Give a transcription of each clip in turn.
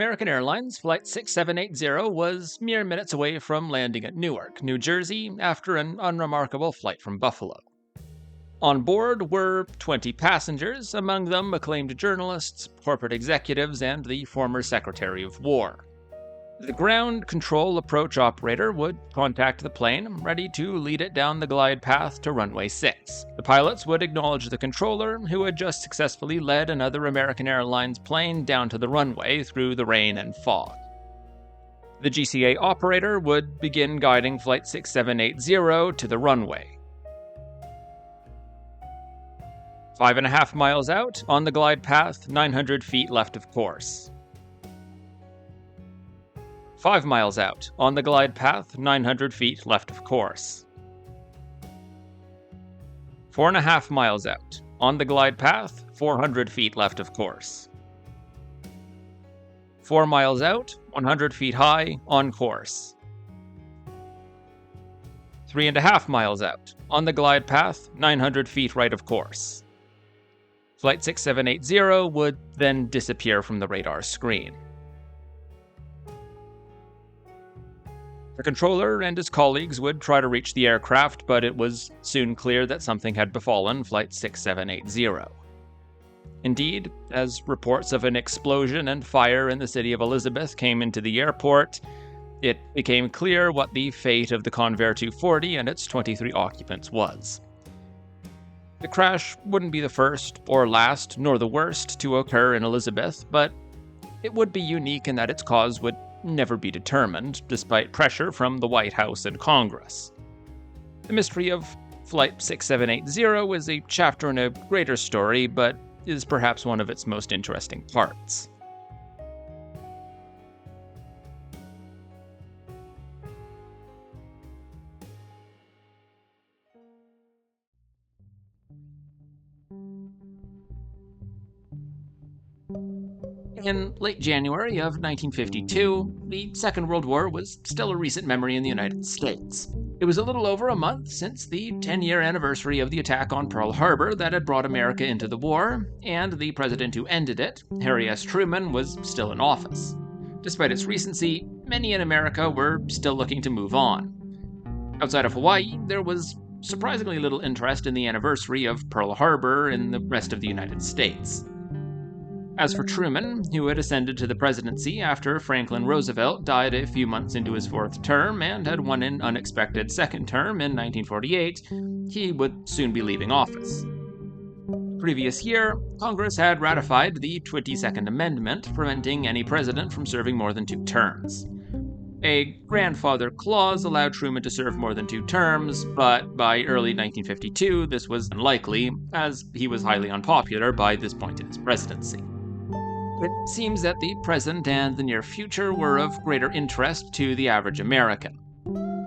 American Airlines Flight 6780 was mere minutes away from landing at Newark, New Jersey, after an unremarkable flight from Buffalo. On board were 20 passengers, among them acclaimed journalists, corporate executives, and the former Secretary of War. The ground control approach operator would contact the plane, ready to lead it down the glide path to runway 6. The pilots would acknowledge the controller, who had just successfully led another American Airlines plane down to the runway through the rain and fog. The GCA operator would begin guiding Flight 6780 to the runway. 5.5 miles out, on the glide path, 900 feet left of course. 5 miles out, on the glide path, 900 feet left of course. 4.5 miles out, on the glide path, 400 feet left of course. 4 miles out, 100 feet high, on course. 3.5 miles out, on the glide path, 900 feet right of course. Flight 6780 would then disappear from the radar screen. The controller and his colleagues would try to reach the aircraft, but it was soon clear that something had befallen Flight 6780. Indeed, as reports of an explosion and fire in the city of Elizabeth came into the airport, it became clear what the fate of the Convair 240 and its 23 occupants was. The crash wouldn't be the first or last, nor the worst, to occur in Elizabeth, but it would be unique in that its cause would never be determined, despite pressure from the White House and Congress. The mystery of Flight 6780 is a chapter in a greater story, but is perhaps one of its most interesting parts. In late January of 1952, the Second World War was still a recent memory in the United States. It was a little over a month since the 10-year anniversary of the attack on Pearl Harbor that had brought America into the war, and the president who ended it, Harry S. Truman, was still in office. Despite its recency, many in America were still looking to move on. Outside of Hawaii, there was surprisingly little interest in the anniversary of Pearl Harbor in the rest of the United States. As for Truman, who had ascended to the presidency after Franklin Roosevelt died a few months into his fourth term and had won an unexpected second term in 1948, he would soon be leaving office. The previous year, Congress had ratified the 22nd Amendment, preventing any president from serving more than 2 terms. A grandfather clause allowed Truman to serve more than 2 terms, but by early 1952 this was unlikely, as he was highly unpopular by this point in his presidency. It seems that the present and the near future were of greater interest to the average American.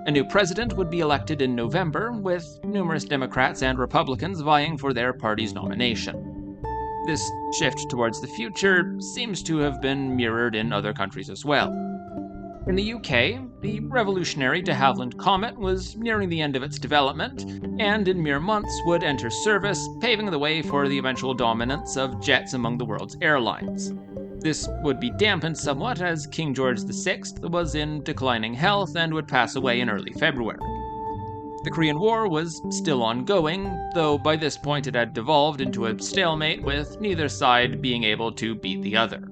A new president would be elected in November, with numerous Democrats and Republicans vying for their party's nomination. This shift towards the future seems to have been mirrored in other countries as well. In the UK, the revolutionary de Havilland Comet was nearing the end of its development, and in mere months would enter service, paving the way for the eventual dominance of jets among the world's airlines. This would be dampened somewhat as King George VI was in declining health and would pass away in early February. The Korean War was still ongoing, though by this point it had devolved into a stalemate with neither side being able to beat the other.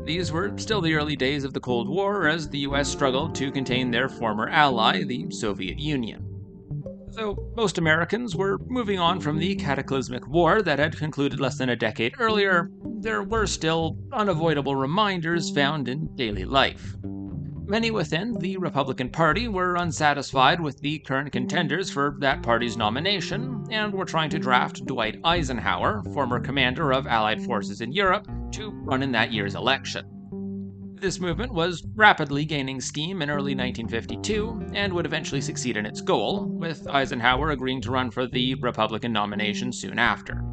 These were still the early days of the Cold War as the US struggled to contain their former ally, the Soviet Union. Though most Americans were moving on from the cataclysmic war that had concluded less than a decade earlier, there were still unavoidable reminders found in daily life. Many within the Republican Party were unsatisfied with the current contenders for that party's nomination and were trying to draft Dwight Eisenhower, former commander of Allied forces in Europe, to run in that year's election. This movement was rapidly gaining steam in early 1952 and would eventually succeed in its goal, with Eisenhower agreeing to run for the Republican nomination soon after.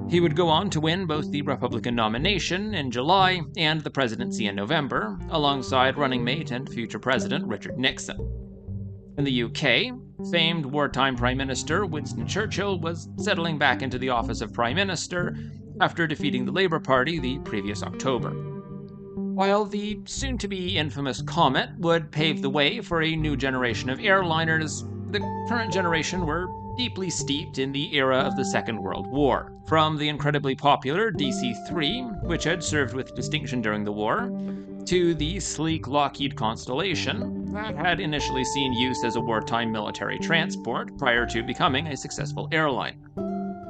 He would go on to win both the Republican nomination in July and the presidency in November, alongside running mate and future president Richard Nixon. In the UK, famed wartime Prime Minister Winston Churchill was settling back into the office of Prime Minister after defeating the Labour Party the previous October. While the soon-to-be infamous Comet would pave the way for a new generation of airliners, the current generation were deeply steeped in the era of the Second World War. From the incredibly popular DC-3, which had served with distinction during the war, to the sleek Lockheed Constellation, that had initially seen use as a wartime military transport prior to becoming a successful airline.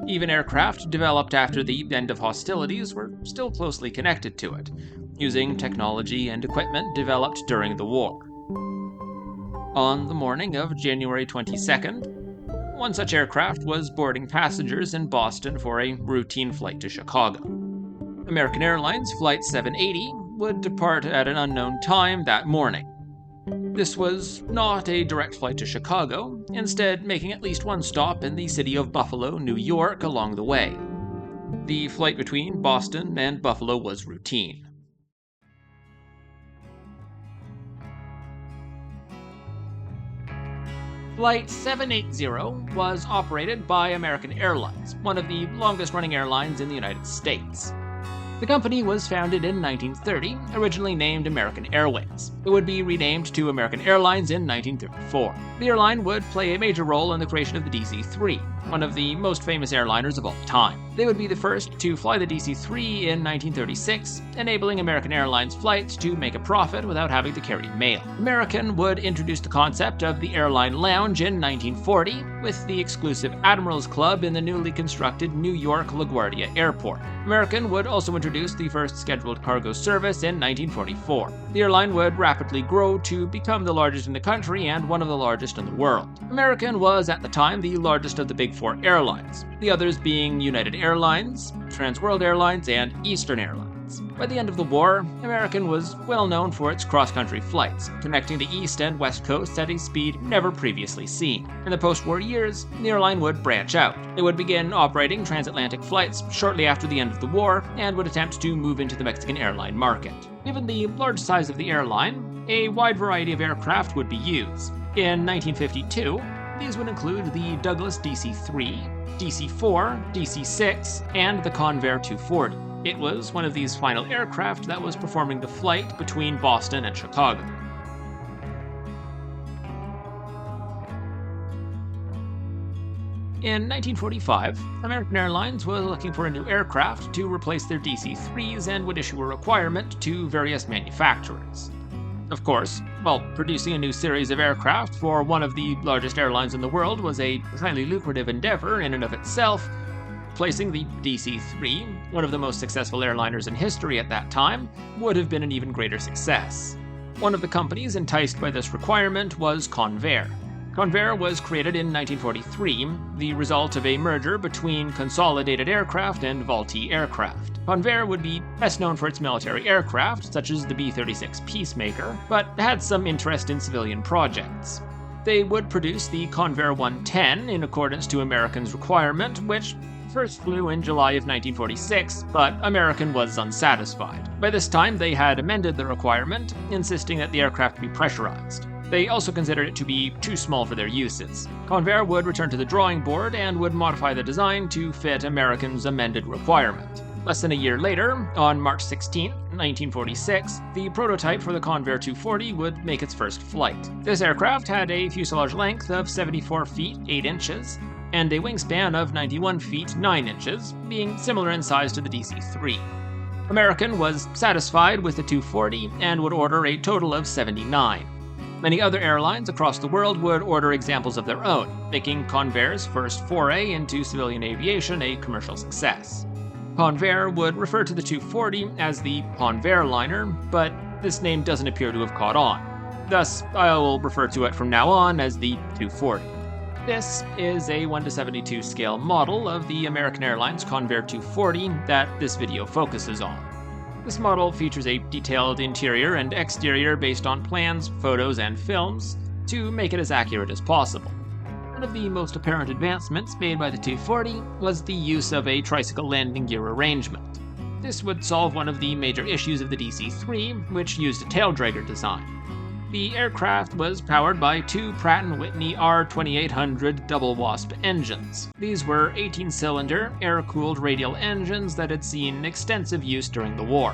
Even aircraft developed after the end of hostilities were still closely connected to it, using technology and equipment developed during the war. On the morning of January 22nd, one such aircraft was boarding passengers in Boston for a routine flight to Chicago. American Airlines Flight 780 would depart at an unknown time that morning. This was not a direct flight to Chicago, instead making at least one stop in the city of Buffalo, New York along the way. The flight between Boston and Buffalo was routine. Flight 780 was operated by American Airlines, one of the longest-running airlines in the United States. The company was founded in 1930, originally named American Airways. It would be renamed to American Airlines in 1934. The airline would play a major role in the creation of the DC-3, one of the most famous airliners of all time. They would be the first to fly the DC-3 in 1936, enabling American Airlines flights to make a profit without having to carry mail. American would introduce the concept of the airline lounge in 1940, with the exclusive Admirals Club in the newly constructed New York LaGuardia Airport. American would also introduce the first scheduled cargo service in 1944. The airline would rapidly grow to become the largest in the country and one of the largest in the world. American was at the time the largest of the big four airlines, the others being United Airlines, Trans World Airlines, and Eastern Airlines. By the end of the war, American was well known for its cross-country flights, connecting the East and West Coasts at a speed never previously seen. In the post-war years, the airline would branch out. It would begin operating transatlantic flights shortly after the end of the war and would attempt to move into the Mexican airline market. Given the large size of the airline, a wide variety of aircraft would be used. In 1952, these would include the Douglas DC-3, DC-4, DC-6, and the Convair 240. It was one of these final aircraft that was performing the flight between Boston and Chicago. In 1945, American Airlines was looking for a new aircraft to replace their DC-3s and would issue a requirement to various manufacturers. Of course, while producing a new series of aircraft for one of the largest airlines in the world was a highly lucrative endeavor in and of itself, replacing the DC-3, one of the most successful airliners in history at that time, would have been an even greater success. One of the companies enticed by this requirement was Convair. Convair was created in 1943, the result of a merger between Consolidated Aircraft and Vultee Aircraft. Convair would be best known for its military aircraft, such as the B-36 Peacemaker, but had some interest in civilian projects. They would produce the Convair 110 in accordance to American's requirement, which first flew in July of 1946, but American was unsatisfied. By this time, they had amended the requirement, insisting that the aircraft be pressurized. They also considered it to be too small for their uses. Convair would return to the drawing board and would modify the design to fit American's amended requirement. Less than a year later, on March 16, 1946, the prototype for the Convair 240 would make its first flight. This aircraft had a fuselage length of 74 feet 8 inches and a wingspan of 91 feet 9 inches, being similar in size to the DC-3. American was satisfied with the 240 and would order a total of 79. Many other airlines across the world would order examples of their own, making Convair's first foray into civilian aviation a commercial success. Convair would refer to the 240 as the Convair liner, but this name doesn't appear to have caught on. Thus, I will refer to it from now on as the 240. This is a 1:72 scale model of the American Airlines Convair 240 that this video focuses on. This model features a detailed interior and exterior based on plans, photos, and films to make it as accurate as possible. One of the most apparent advancements made by the 240 was the use of a tricycle landing gear arrangement. This would solve one of the major issues of the DC-3, which used a tail dragger design. The aircraft was powered by two Pratt & Whitney R2800 double wasp engines. These were 18-cylinder, air-cooled radial engines that had seen extensive use during the war.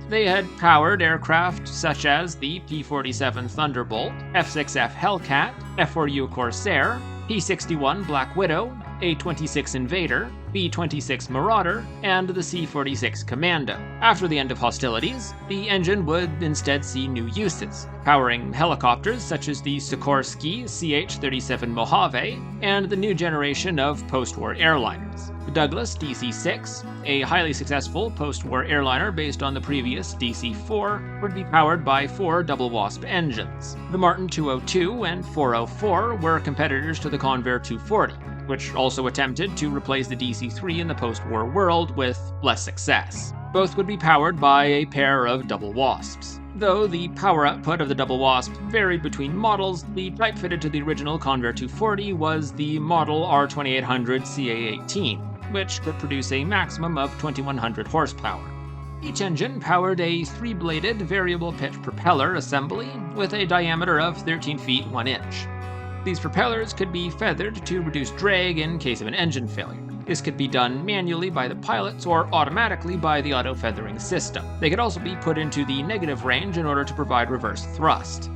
They had powered aircraft such as the P-47 Thunderbolt, F-6F Hellcat, F-4U Corsair, P-61 Black Widow, A-26 Invader, B-26 Marauder, and the C-46 Commando. After the end of hostilities, the engine would instead see new uses, powering helicopters such as the Sikorsky CH-37 Mojave and the new generation of post-war airliners. The Douglas DC-6, a highly successful post-war airliner based on the previous DC-4, would be powered by 4 double WASP engines. The Martin 202 and 404 were competitors to the Convair 240, which also attempted to replace the DC-3 in the post-war world with less success. Both would be powered by a pair of double WASPs. Though the power output of the double WASP varied between models, the type fitted to the original Convair 240 was the model R2800 CA-18, which could produce a maximum of 2100 horsepower. Each engine powered a 3-bladed variable pitch propeller assembly with a diameter of 13 feet 1 inch. These propellers could be feathered to reduce drag in case of an engine failure. This could be done manually by the pilots or automatically by the auto-feathering system. They could also be put into the negative range in order to provide reverse thrust.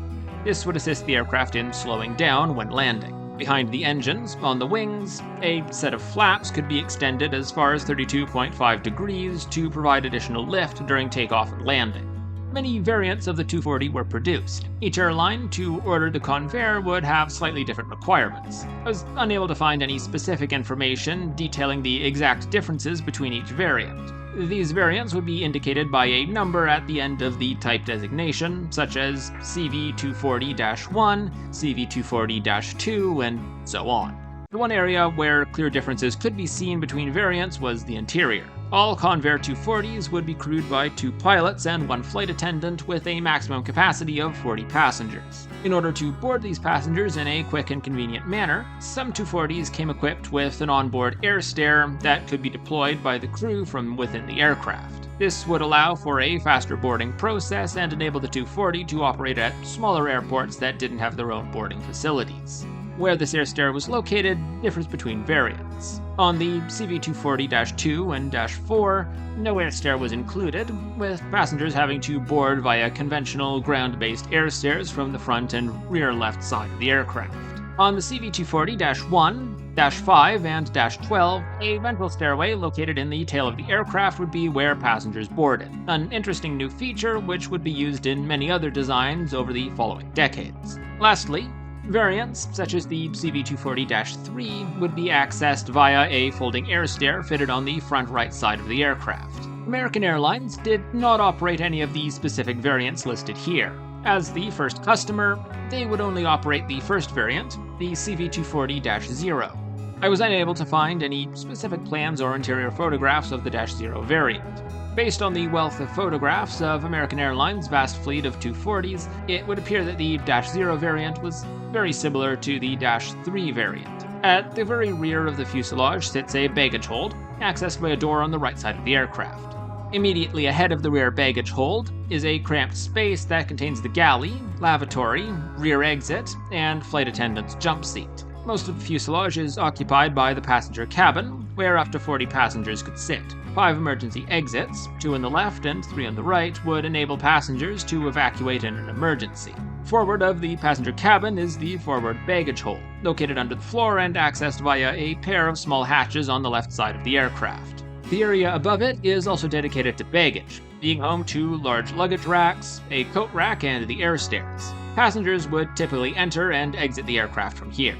This would assist the aircraft in slowing down when landing. Behind the engines, on the wings, a set of flaps could be extended as far as 32.5 degrees to provide additional lift during takeoff and landing. Many variants of the 240 were produced. Each airline to order the Convair would have slightly different requirements. I was unable to find any specific information detailing the exact differences between each variant. These variants would be indicated by a number at the end of the type designation, such as CV240-1, CV240-2, and so on. The one area where clear differences could be seen between variants was the interior. All Convair 240s would be crewed by 2 pilots and 1 flight attendant with a maximum capacity of 40 passengers. In order to board these passengers in a quick and convenient manner, some 240s came equipped with an onboard air stair that could be deployed by the crew from within the aircraft. This would allow for a faster boarding process and enable the 240 to operate at smaller airports that didn't have their own boarding facilities. Where this air stair was located differs between variants. On the CV240-2 and -4, no air stair was included, with passengers having to board via conventional ground-based air stairs from the front and rear left side of the aircraft. On the CV240-1, -5, and -12, a ventral stairway located in the tail of the aircraft would be where passengers boarded, an interesting new feature which would be used in many other designs over the following decades. Lastly, variants, such as the CV240-3, would be accessed via a folding air stair fitted on the front right side of the aircraft. American Airlines did not operate any of the specific variants listed here. As the first customer, they would only operate the first variant, the CV240-0. I was unable to find any specific plans or interior photographs of the -0 variant. Based on the wealth of photographs of American Airlines' vast fleet of 240s, it would appear that the -0 variant was very similar to the -3 variant. At the very rear of the fuselage sits a baggage hold, accessed by a door on the right side of the aircraft. Immediately ahead of the rear baggage hold is a cramped space that contains the galley, lavatory, rear exit, and flight attendant's jump seat. Most of the fuselage is occupied by the passenger cabin, where up to 40 passengers could sit. 5 emergency exits, 2 on the left and 3 on the right, would enable passengers to evacuate in an emergency. Forward of the passenger cabin is the forward baggage hold, located under the floor and accessed via a pair of small hatches on the left side of the aircraft. The area above it is also dedicated to baggage, being home to large luggage racks, a coat rack, and the air stairs. Passengers would typically enter and exit the aircraft from here.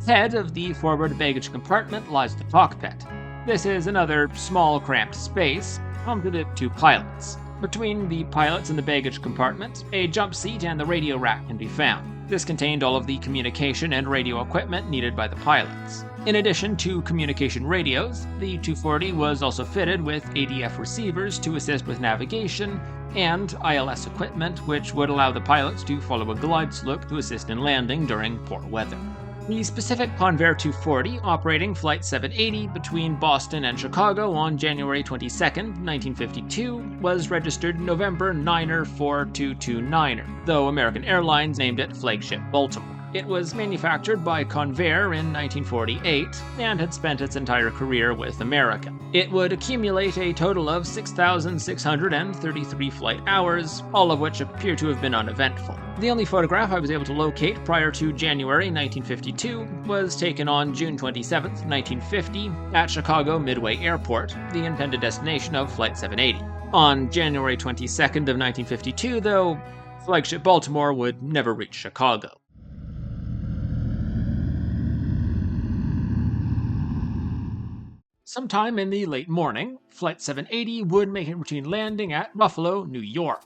Head of the forward baggage compartment lies the cockpit. This is another small cramped space, home to the 2 pilots. Between the pilots and the baggage compartment, a jump seat and the radio rack can be found. This contained all of the communication and radio equipment needed by the pilots. In addition to communication radios, the 240 was also fitted with ADF receivers to assist with navigation, and ILS equipment which would allow the pilots to follow a glide slope to assist in landing during poor weather. The specific Convair 240 operating Flight 780 between Boston and Chicago on January 22, 1952, was registered November 9er 4229er, though American Airlines named it Flagship Baltimore. It was manufactured by Convair in 1948 and had spent its entire career with American. It would accumulate a total of 6,633 flight hours, all of which appear to have been uneventful. The only photograph I was able to locate prior to January 1952 was taken on June 27, 1950, at Chicago Midway Airport, the intended destination of Flight 780. On January 22nd of 1952, though, Flagship Baltimore would never reach Chicago. Sometime in the late morning, Flight 780 would make a routine landing at Buffalo, New York.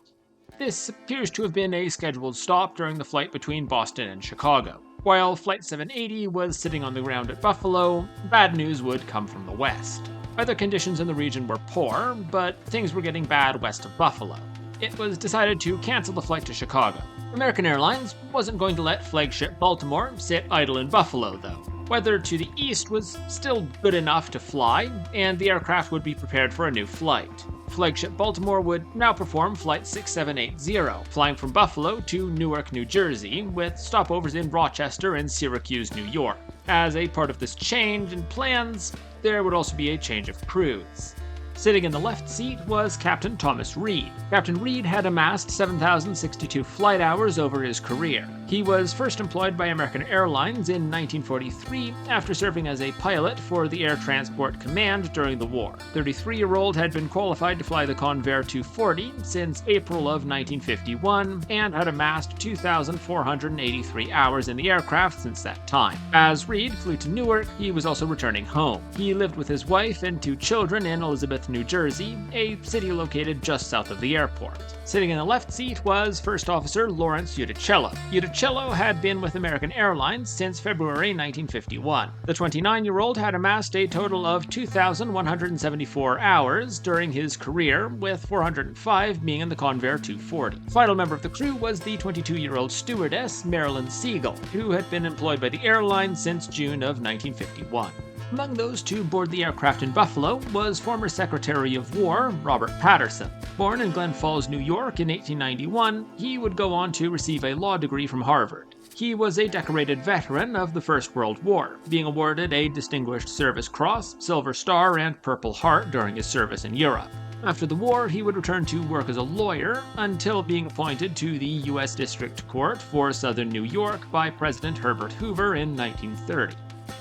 This appears to have been a scheduled stop during the flight between Boston and Chicago. While Flight 780 was sitting on the ground at Buffalo, bad news would come from the west. Weather conditions in the region were poor, but things were getting bad west of Buffalo. It was decided to cancel the flight to Chicago. American Airlines wasn't going to let Flagship Baltimore sit idle in Buffalo, though. Weather to the east was still good enough to fly, and the aircraft would be prepared for a new flight. Flagship Baltimore would now perform Flight 6780, flying from Buffalo to Newark, New Jersey, with stopovers in Rochester and Syracuse, New York. As a part of this change in plans, there would also be a change of crews. Sitting in the left seat was Captain Thomas Reed. Captain Reed had amassed 7,062 flight hours over his career. He was first employed by American Airlines in 1943 after serving as a pilot for the Air Transport Command during the war. The 33-year-old had been qualified to fly the Convair 240 since April of 1951 and had amassed 2,483 hours in the aircraft since that time. As Reed flew to Newark, he was also returning home. He lived with his wife and 2 children in Elizabeth, New Jersey, a city located just south of the airport. Sitting in the left seat was First Officer Lawrence Udicello. Udicello had been with American Airlines since February 1951. The 29-year-old had amassed a total of 2,174 hours during his career, with 405 being in the Convair 240. The final member of the crew was the 22-year-old stewardess Marilyn Siegel, who had been employed by the airline since June of 1951. Among those to board the aircraft in Buffalo was former Secretary of War Robert Patterson. Born in Glen Falls, New York in 1891, he would go on to receive a law degree from Harvard. He was a decorated veteran of the First World War, being awarded a Distinguished Service Cross, Silver Star, and Purple Heart during his service in Europe. After the war, he would return to work as a lawyer until being appointed to the U.S. District Court for Southern New York by President Herbert Hoover in 1930.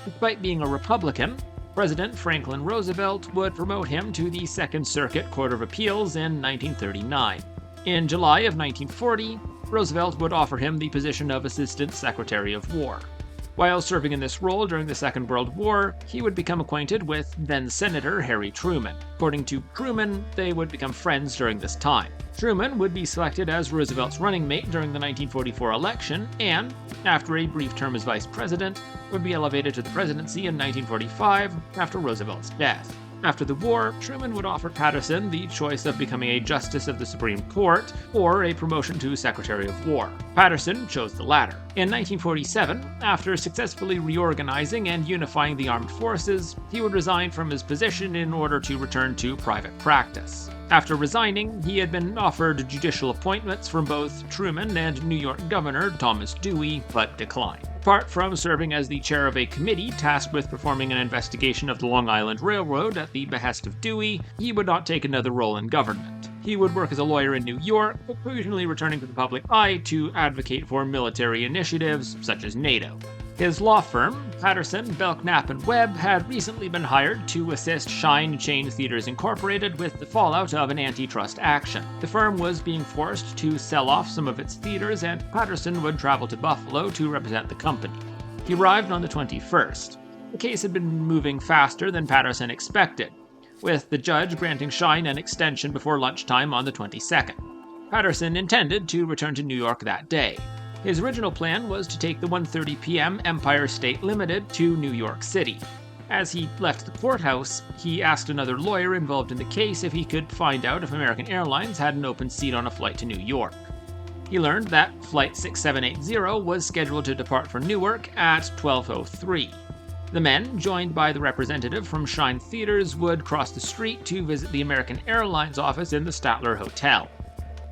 Despite being a Republican, President Franklin Roosevelt would promote him to the Second Circuit Court of Appeals in 1939. In July of 1940, Roosevelt would offer him the position of Assistant Secretary of War. While serving in this role during the Second World War, he would become acquainted with then-Senator Harry Truman. According to Truman, they would become friends during this time. Truman would be selected as Roosevelt's running mate during the 1944 election and, after a brief term as vice president, would be elevated to the presidency in 1945 after Roosevelt's death. After the war, Truman would offer Patterson the choice of becoming a Justice of the Supreme Court or a promotion to Secretary of War. Patterson chose the latter. In 1947, after successfully reorganizing and unifying the armed forces, he would resign from his position in order to return to private practice. After resigning, he had been offered judicial appointments from both Truman and New York Governor Thomas Dewey, but declined. Apart from serving as the chair of a committee tasked with performing an investigation of the Long Island Railroad at the behest of Dewey, he would not take another role in government. He would work as a lawyer in New York, occasionally returning to the public eye to advocate for military initiatives such as NATO. His law firm, Patterson, Belknap & Webb, had recently been hired to assist Shine Chain Theaters Incorporated with the fallout of an antitrust action. The firm was being forced to sell off some of its theaters, and Patterson would travel to Buffalo to represent the company. He arrived on the 21st. The case had been moving faster than Patterson expected, with the judge granting Shine an extension before lunchtime on the 22nd. Patterson intended to return to New York that day. His original plan was to take the 1:30 p.m. Empire State Limited to New York City. As he left the courthouse, he asked another lawyer involved in the case if he could find out if American Airlines had an open seat on a flight to New York. He learned that Flight 6780 was scheduled to depart for Newark at 12:03. The men, joined by the representative from Shine Theaters, would cross the street to visit the American Airlines office in the Statler Hotel.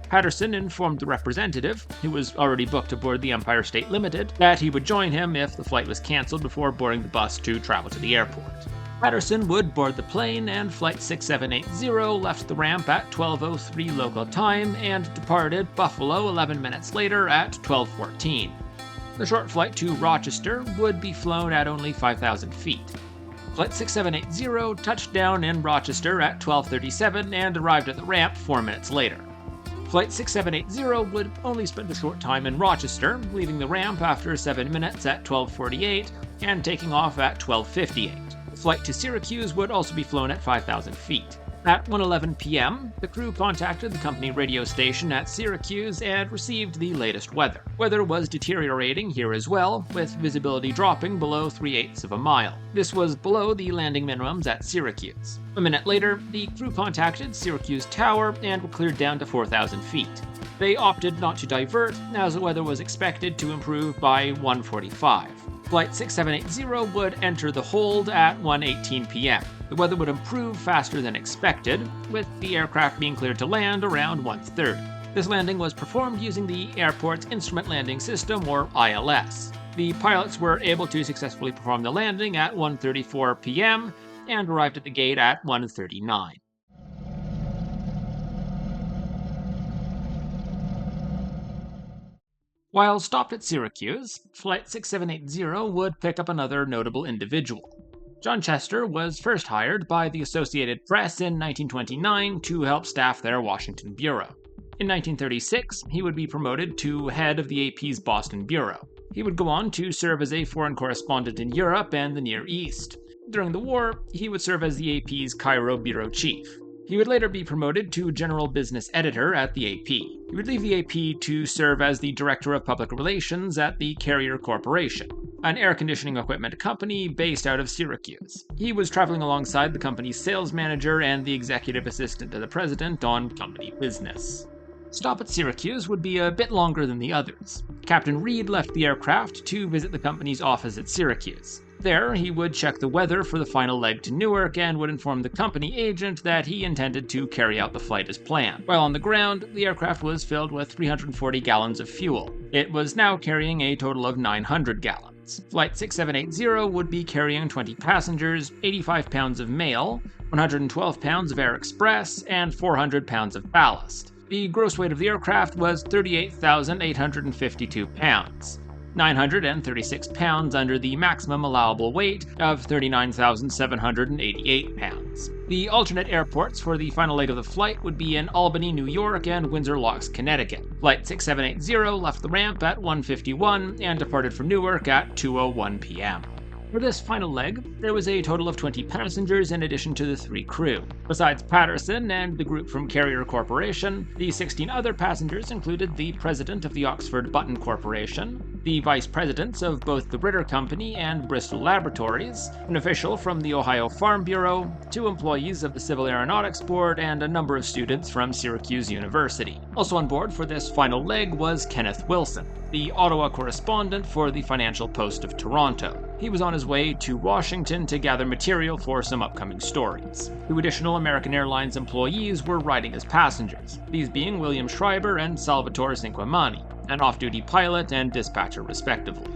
Patterson informed the representative, who was already booked aboard the Empire State Limited, that he would join him if the flight was cancelled before boarding the bus to travel to the airport. Patterson would board the plane, and Flight 6780 left the ramp at 12:03 local time and departed Buffalo 11 minutes later at 12:14. The short flight to Rochester would be flown at only 5,000 feet. Flight 6780 touched down in Rochester at 12:37 and arrived at the ramp 4 minutes later. Flight 6780 would only spend a short time in Rochester, leaving the ramp after 7 minutes at 12:48 and taking off at 12:58. The flight to Syracuse would also be flown at 5,000 feet. At 1:11 p.m., the crew contacted the company radio station at Syracuse and received the latest weather. Weather was deteriorating here as well, with visibility dropping below 3/8 of a mile. This was below the landing minimums at Syracuse. A minute later, the crew contacted Syracuse Tower and were cleared down to 4,000 feet. They opted not to divert, as the weather was expected to improve by 1:45. Flight 6780 would enter the hold at 1:18 p.m. The weather would improve faster than expected, with the aircraft being cleared to land around 1:30. This landing was performed using the airport's Instrument Landing System, or ILS. The pilots were able to successfully perform the landing at 1:34 p.m. and arrived at the gate at 1:39. While stopped at Syracuse, Flight 6780 would pick up another notable individual. John Chester was first hired by the Associated Press in 1929 to help staff their Washington bureau. In 1936, he would be promoted to head of the AP's Boston bureau. He would go on to serve as a foreign correspondent in Europe and the Near East. During the war, he would serve as the AP's Cairo bureau chief. He would later be promoted to general business editor at the AP. He would leave the AP to serve as the director of public relations at the Carrier Corporation, an air conditioning equipment company based out of Syracuse. He was traveling alongside the company's sales manager and the executive assistant to the president on company business. Stop at Syracuse would be a bit longer than the others. Captain Reed left the aircraft to visit the company's office at Syracuse. There, he would check the weather for the final leg to Newark and would inform the company agent that he intended to carry out the flight as planned. While on the ground, the aircraft was filled with 340 gallons of fuel. It was now carrying a total of 900 gallons. Flight 6780 would be carrying 20 passengers, 85 pounds of mail, 112 pounds of air express, and 400 pounds of ballast. The gross weight of the aircraft was 38,852 pounds. 936 pounds under the maximum allowable weight of 39,788 pounds. The alternate airports for the final leg of the flight would be in Albany, New York, and Windsor Locks, Connecticut. Flight 6780 left the ramp at 1:51 and departed from Newark at 2:01 p.m. For this final leg, there was a total of 20 passengers in addition to the 3 crew. Besides Patterson and the group from Carrier Corporation, the 16 other passengers included the president of the Oxford Button Corporation, the vice presidents of both the Ritter Company and Bristol Laboratories, an official from the Ohio Farm Bureau, 2 employees of the Civil Aeronautics Board, and a number of students from Syracuse University. Also on board for this final leg was Kenneth Wilson, the Ottawa correspondent for the Financial Post of Toronto. He was on his way to Washington to gather material for some upcoming stories. 2 additional American Airlines employees were riding as passengers, these being William Schreiber and Salvatore Cinquemani, an off-duty pilot and dispatcher respectively.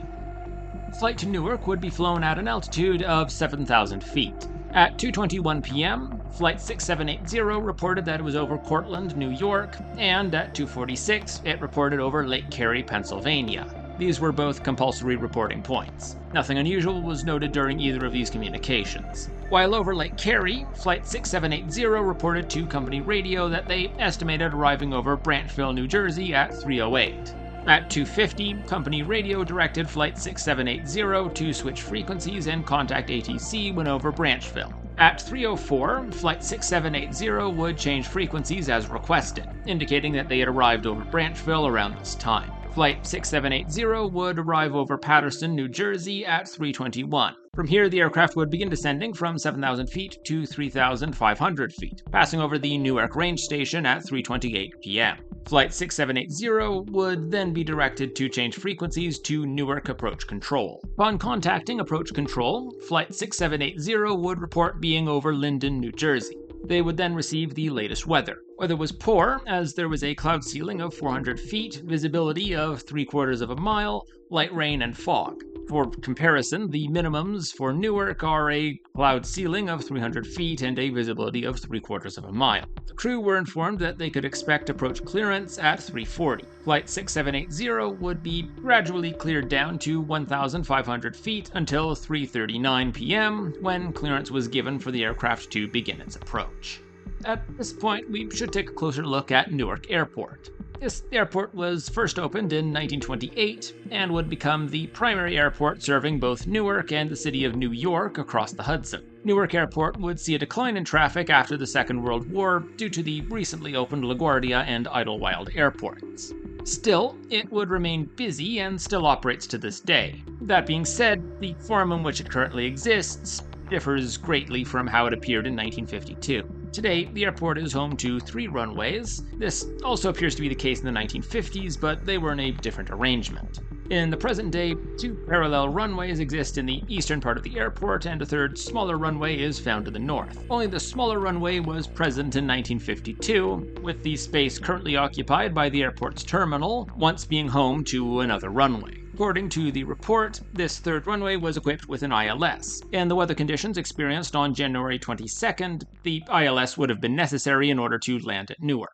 The flight to Newark would be flown at an altitude of 7,000 feet. At 2:21 p.m., Flight 6780 reported that it was over Cortland, New York, and at 2:46 it reported over Lake Erie, Pennsylvania. These were both compulsory reporting points. Nothing unusual was noted during either of these communications. While over Lake Erie, Flight 6780 reported to company radio that they estimated arriving over Branchville, New Jersey at 3:08. At 2:50, company radio directed Flight 6780 to switch frequencies and contact ATC when over Branchville. At 3:04, Flight 6780 would change frequencies as requested, indicating that they had arrived over Branchville around this time. Flight 6780 would arrive over Patterson, New Jersey at 3:21. From here, the aircraft would begin descending from 7,000 feet to 3,500 feet, passing over the Newark range station at 3:28 p.m. Flight 6780 would then be directed to change frequencies to Newark Approach Control. Upon contacting Approach Control, Flight 6780 would report being over Linden, New Jersey. They would then receive the latest weather. Weather was poor, as there was a cloud ceiling of 400 feet, visibility of 3/4 of a mile, light rain, and fog. For comparison, the minimums for Newark are a cloud ceiling of 300 feet and a visibility of 3/4 of a mile. The crew were informed that they could expect approach clearance at 3:40. Flight 6780 would be gradually cleared down to 1,500 feet until 3:39 p.m., when clearance was given for the aircraft to begin its approach. At this point, we should take a closer look at Newark Airport. This airport was first opened in 1928 and would become the primary airport serving both Newark and the city of New York across the Hudson. Newark Airport would see a decline in traffic after the Second World War due to the recently opened LaGuardia and Idlewild airports. Still, it would remain busy and still operates to this day. That being said, the form in which it currently exists differs greatly from how it appeared in 1952. Today, the airport is home to 3 runways. This also appears to be the case in the 1950s, but they were in a different arrangement. In the present day, 2 parallel runways exist in the eastern part of the airport, and a third, smaller runway is found to the north. Only the smaller runway was present in 1952, with the space currently occupied by the airport's terminal, once being home to another runway. According to the report, this third runway was equipped with an ILS. In the weather conditions experienced on January 22nd, the ILS would have been necessary in order to land at Newark.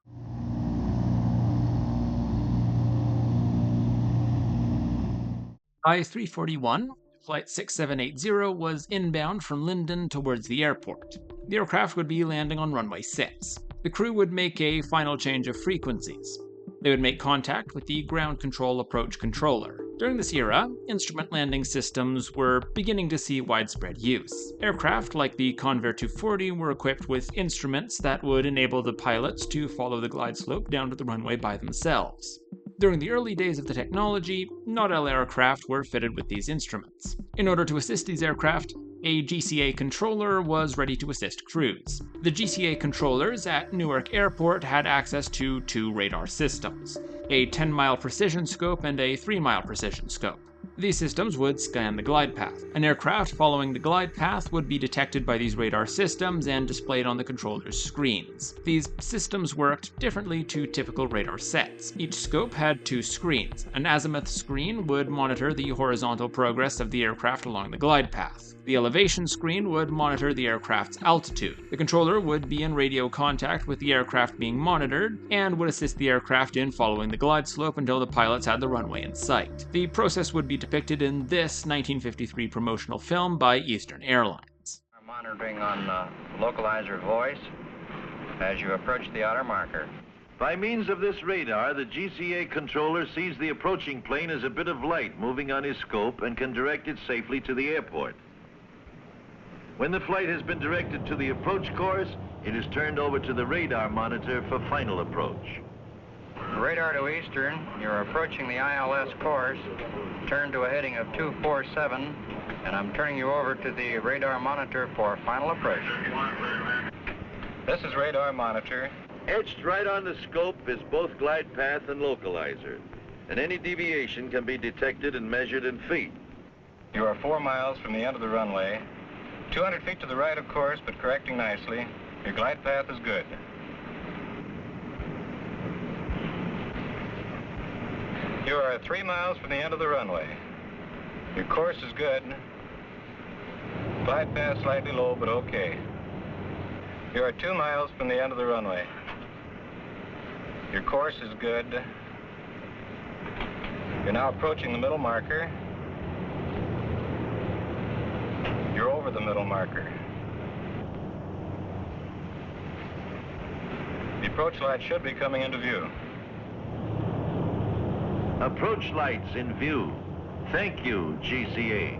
By 3:41, Flight 6780 was inbound from Linden towards the airport. The aircraft would be landing on runway 6. The crew would make a final change of frequencies. They would make contact with the ground control approach controller. During this era, instrument landing systems were beginning to see widespread use. Aircraft like the Convair 240 were equipped with instruments that would enable the pilots to follow the glide slope down to the runway by themselves. During the early days of the technology, not all aircraft were fitted with these instruments. In order to assist these aircraft, a GCA controller was ready to assist crews. The GCA controllers at Newark Airport had access to 2 radar systems, a 10-mile precision scope and a 3-mile precision scope. These systems would scan the glide path. An aircraft following the glide path would be detected by these radar systems and displayed on the controller's screens. These systems worked differently to typical radar sets. Each scope had 2 screens. An azimuth screen would monitor the horizontal progress of the aircraft along the glide path. The elevation screen would monitor the aircraft's altitude. The controller would be in radio contact with the aircraft being monitored and would assist the aircraft in following the glide slope until the pilots had the runway in sight. The process would be depicted in this 1953 promotional film by Eastern Airlines. Monitoring on localizer voice as you approach the outer marker. By means of this radar, the GCA controller sees the approaching plane as a bit of light moving on his scope and can direct it safely to the airport. When the flight has been directed to the approach course, it is turned over to the radar monitor for final approach. Radar to Eastern, you're approaching the ILS course. Turn to a heading of 247, and I'm turning you over to the radar monitor for final approach. This is radar monitor. Etched right on the scope is both glide path and localizer, and any deviation can be detected and measured in feet. You are 4 miles from the end of the runway. 200 feet to the right, of course, but correcting nicely. Your glide path is good. You are 3 miles from the end of the runway. Your course is good. Glide path slightly low, but okay. You are 2 miles from the end of the runway. Your course is good. You're now approaching the middle marker. You're over the middle marker. The approach light should be coming into view. Approach lights in view. Thank you, GCA.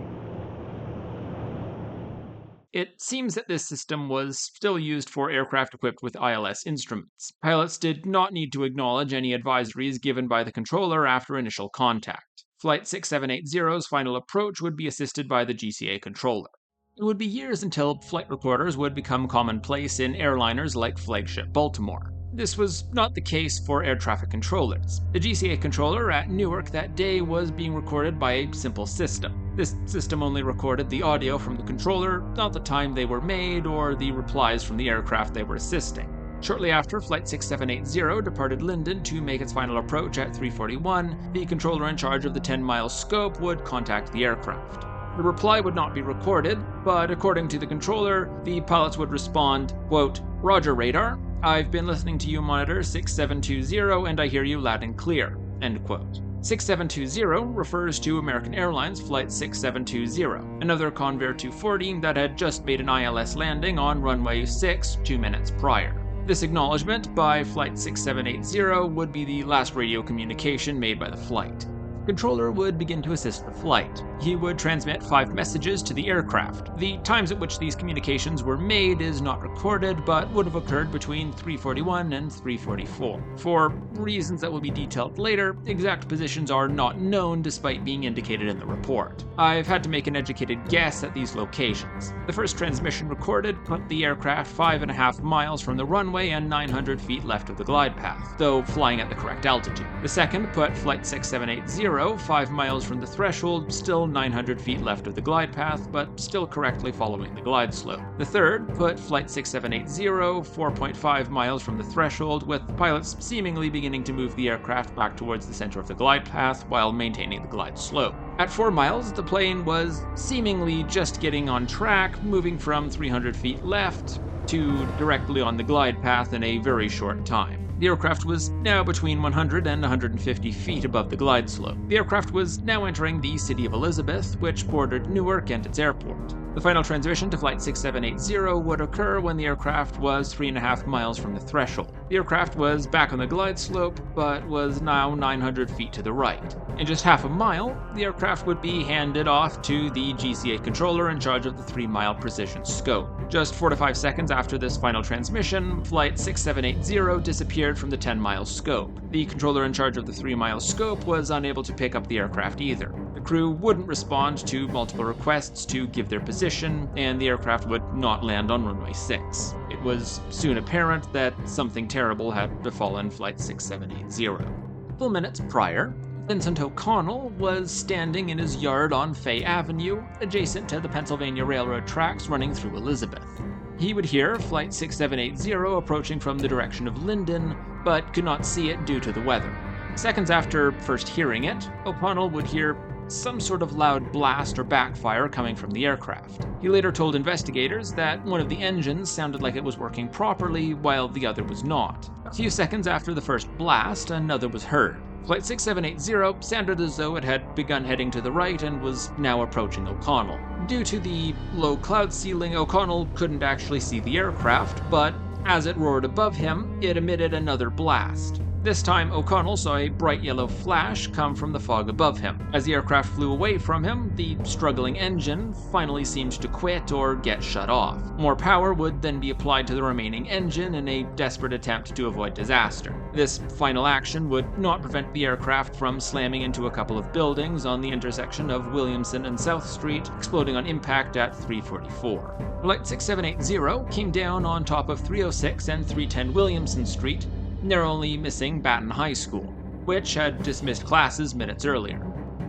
It seems that this system was still used for aircraft equipped with ILS instruments. Pilots did not need to acknowledge any advisories given by the controller after initial contact. Flight 6780's final approach would be assisted by the GCA controller. It would be years until flight recorders would become commonplace in airliners like Flagship Baltimore. This was not the case for air traffic controllers. The GCA controller at Newark that day was being recorded by a simple system. This system only recorded the audio from the controller, not the time they were made or the replies from the aircraft they were assisting. Shortly after Flight 6780 departed Linden to make its final approach at 3:41, the controller in charge of the 10-mile scope would contact the aircraft. The reply would not be recorded, but according to the controller, the pilots would respond, quote, "Roger radar, I've been listening to you monitor 6720 and I hear you loud and clear," end quote. 6720 refers to American Airlines Flight 6720, another Convair 240 that had just made an ILS landing on runway 6 2 minutes prior. This acknowledgement by Flight 6780 would be the last radio communication made by the flight. The controller would begin to assist the flight. He would transmit 5 messages to the aircraft. The times at which these communications were made is not recorded, but would have occurred between 3:41 and 3:44. For reasons that will be detailed later, exact positions are not known despite being indicated in the report. I've had to make an educated guess at these locations. The first transmission recorded put the aircraft 5.5 miles from the runway and 900 feet left of the glide path, though flying at the correct altitude. The second put Flight 6780 5 miles from the threshold, still 900 feet left of the glide path, but still correctly following the glide slope. The third put Flight 6780 4.5 miles from the threshold, with pilots seemingly beginning to move the aircraft back towards the center of the glide path while maintaining the glide slope. At 4 miles, the plane was seemingly just getting on track, moving from 300 feet left to directly on the glide path in a very short time. The aircraft was now between 100 and 150 feet above the glide slope. The aircraft was now entering the city of Elizabeth, which bordered Newark and its airport. The final transmission to Flight 6780 would occur when the aircraft was 3.5 miles from the threshold. The aircraft was back on the glide slope, but was now 900 feet to the right. In just half a mile, the aircraft would be handed off to the GCA controller in charge of the 3-mile precision scope. Just 4 to 5 seconds after this final transmission, Flight 6780 disappeared from the 10-mile scope. The controller in charge of the 3-mile scope was unable to pick up the aircraft either. The crew wouldn't respond to multiple requests to give their position, and the aircraft would not land on runway 6. It was soon apparent that something terrible had befallen Flight 6780. A couple minutes prior, Vincent O'Connell was standing in his yard on Fay Avenue, adjacent to the Pennsylvania Railroad tracks running through Elizabeth. He would hear Flight 6780 approaching from the direction of Linden, but could not see it due to the weather. Seconds after first hearing it, O'Connell would hear some sort of loud blast or backfire coming from the aircraft. He later told investigators that one of the engines sounded like it was working properly while the other was not. A few seconds after the first blast, another was heard. Flight 6780 sounded as though it had begun heading to the right and was now approaching O'Connell. Due to the low cloud ceiling, O'Connell couldn't actually see the aircraft, but as it roared above him, it emitted another blast. This time, O'Connell saw a bright yellow flash come from the fog above him. As the aircraft flew away from him, the struggling engine finally seemed to quit or get shut off. More power would then be applied to the remaining engine in a desperate attempt to avoid disaster. This final action would not prevent the aircraft from slamming into a couple of buildings on the intersection of Williamson and South Street, exploding on impact at 3:44. Flight 6780 came down on top of 306 and 310 Williamson Street, narrowly missing Baton High School, which had dismissed classes minutes earlier.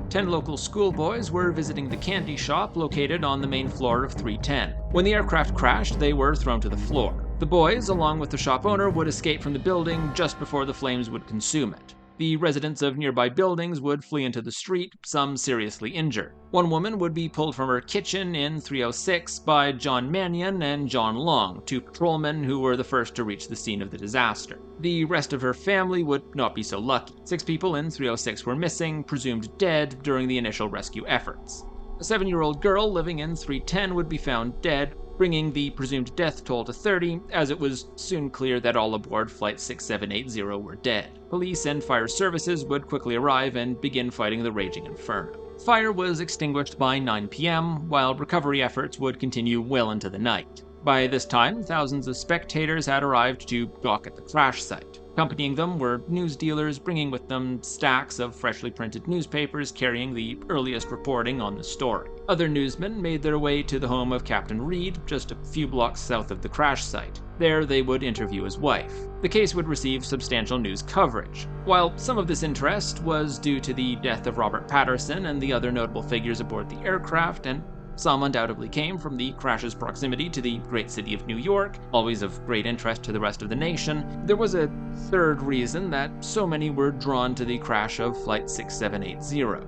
10 local schoolboys were visiting the candy shop located on the main floor of 310. When the aircraft crashed, they were thrown to the floor. The boys, along with the shop owner, would escape from the building just before the flames would consume it. The residents of nearby buildings would flee into the street, some seriously injured. One woman would be pulled from her kitchen in 306 by John Mannion and John Long, 2 patrolmen who were the first to reach the scene of the disaster. The rest of her family would not be so lucky. 6 people in 306 were missing, presumed dead during the initial rescue efforts. A 7-year-old girl living in 310 would be found dead, bringing the presumed death toll to 30, as it was soon clear that all aboard Flight 6780 were dead. Police and fire services would quickly arrive and begin fighting the raging inferno. Fire was extinguished by 9 p.m., while recovery efforts would continue well into the night. By this time, thousands of spectators had arrived to gawk at the crash site. Accompanying them were news dealers, bringing with them stacks of freshly printed newspapers carrying the earliest reporting on the story. Other newsmen made their way to the home of Captain Reed, just a few blocks south of the crash site. There they would interview his wife. The case would receive substantial news coverage. While some of this interest was due to the death of Robert Patterson and the other notable figures aboard the aircraft, and some undoubtedly came from the crash's proximity to the great city of New York, always of great interest to the rest of the nation, there was a third reason that so many were drawn to the crash of Flight 6780.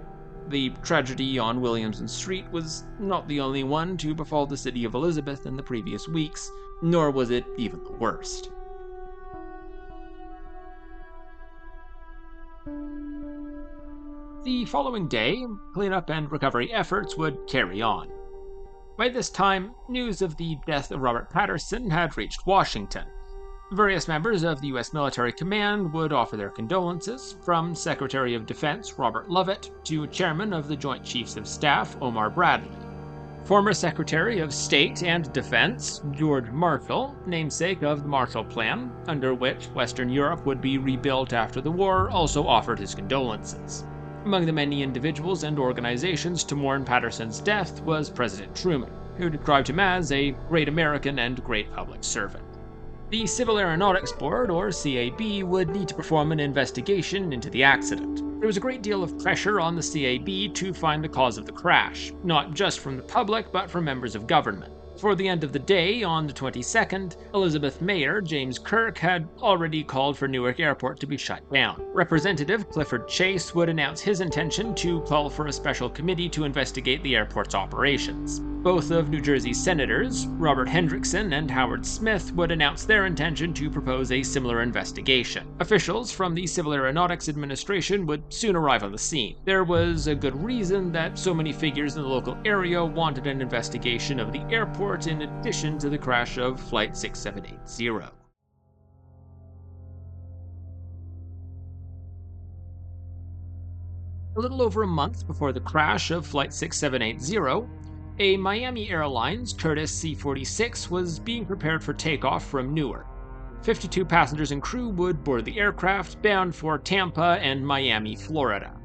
The tragedy on Williamson Street was not the only one to befall the city of Elizabeth in the previous weeks, nor was it even the worst. The following day, cleanup and recovery efforts would carry on. By this time, news of the death of Robert Patterson had reached Washington. Various members of the U.S. military command would offer their condolences, from Secretary of Defense Robert Lovett to Chairman of the Joint Chiefs of Staff Omar Bradley. Former Secretary of State and Defense George Marshall, namesake of the Marshall Plan, under which Western Europe would be rebuilt after the war, also offered his condolences. Among the many individuals and organizations to mourn Patterson's death was President Truman, who described him as a great American and great public servant. The Civil Aeronautics Board, or CAB, would need to perform an investigation into the accident. There was a great deal of pressure on the CAB to find the cause of the crash, not just from the public, but from members of government. For the end of the day, on the 22nd, Elizabeth Mayor James Kirk had already called for Newark Airport to be shut down. Representative Clifford Chase would announce his intention to call for a special committee to investigate the airport's operations. Both of New Jersey's senators, Robert Hendrickson and Howard Smith, would announce their intention to propose a similar investigation. Officials from the Civil Aeronautics Administration would soon arrive on the scene. There was a good reason that so many figures in the local area wanted an investigation of the airport in addition to the crash of Flight 6780. A little over a month before the crash of Flight 6780, a Miami Airlines Curtiss C-46 was being prepared for takeoff from Newark. 52 passengers and crew would board the aircraft, bound for Tampa and Miami, Florida.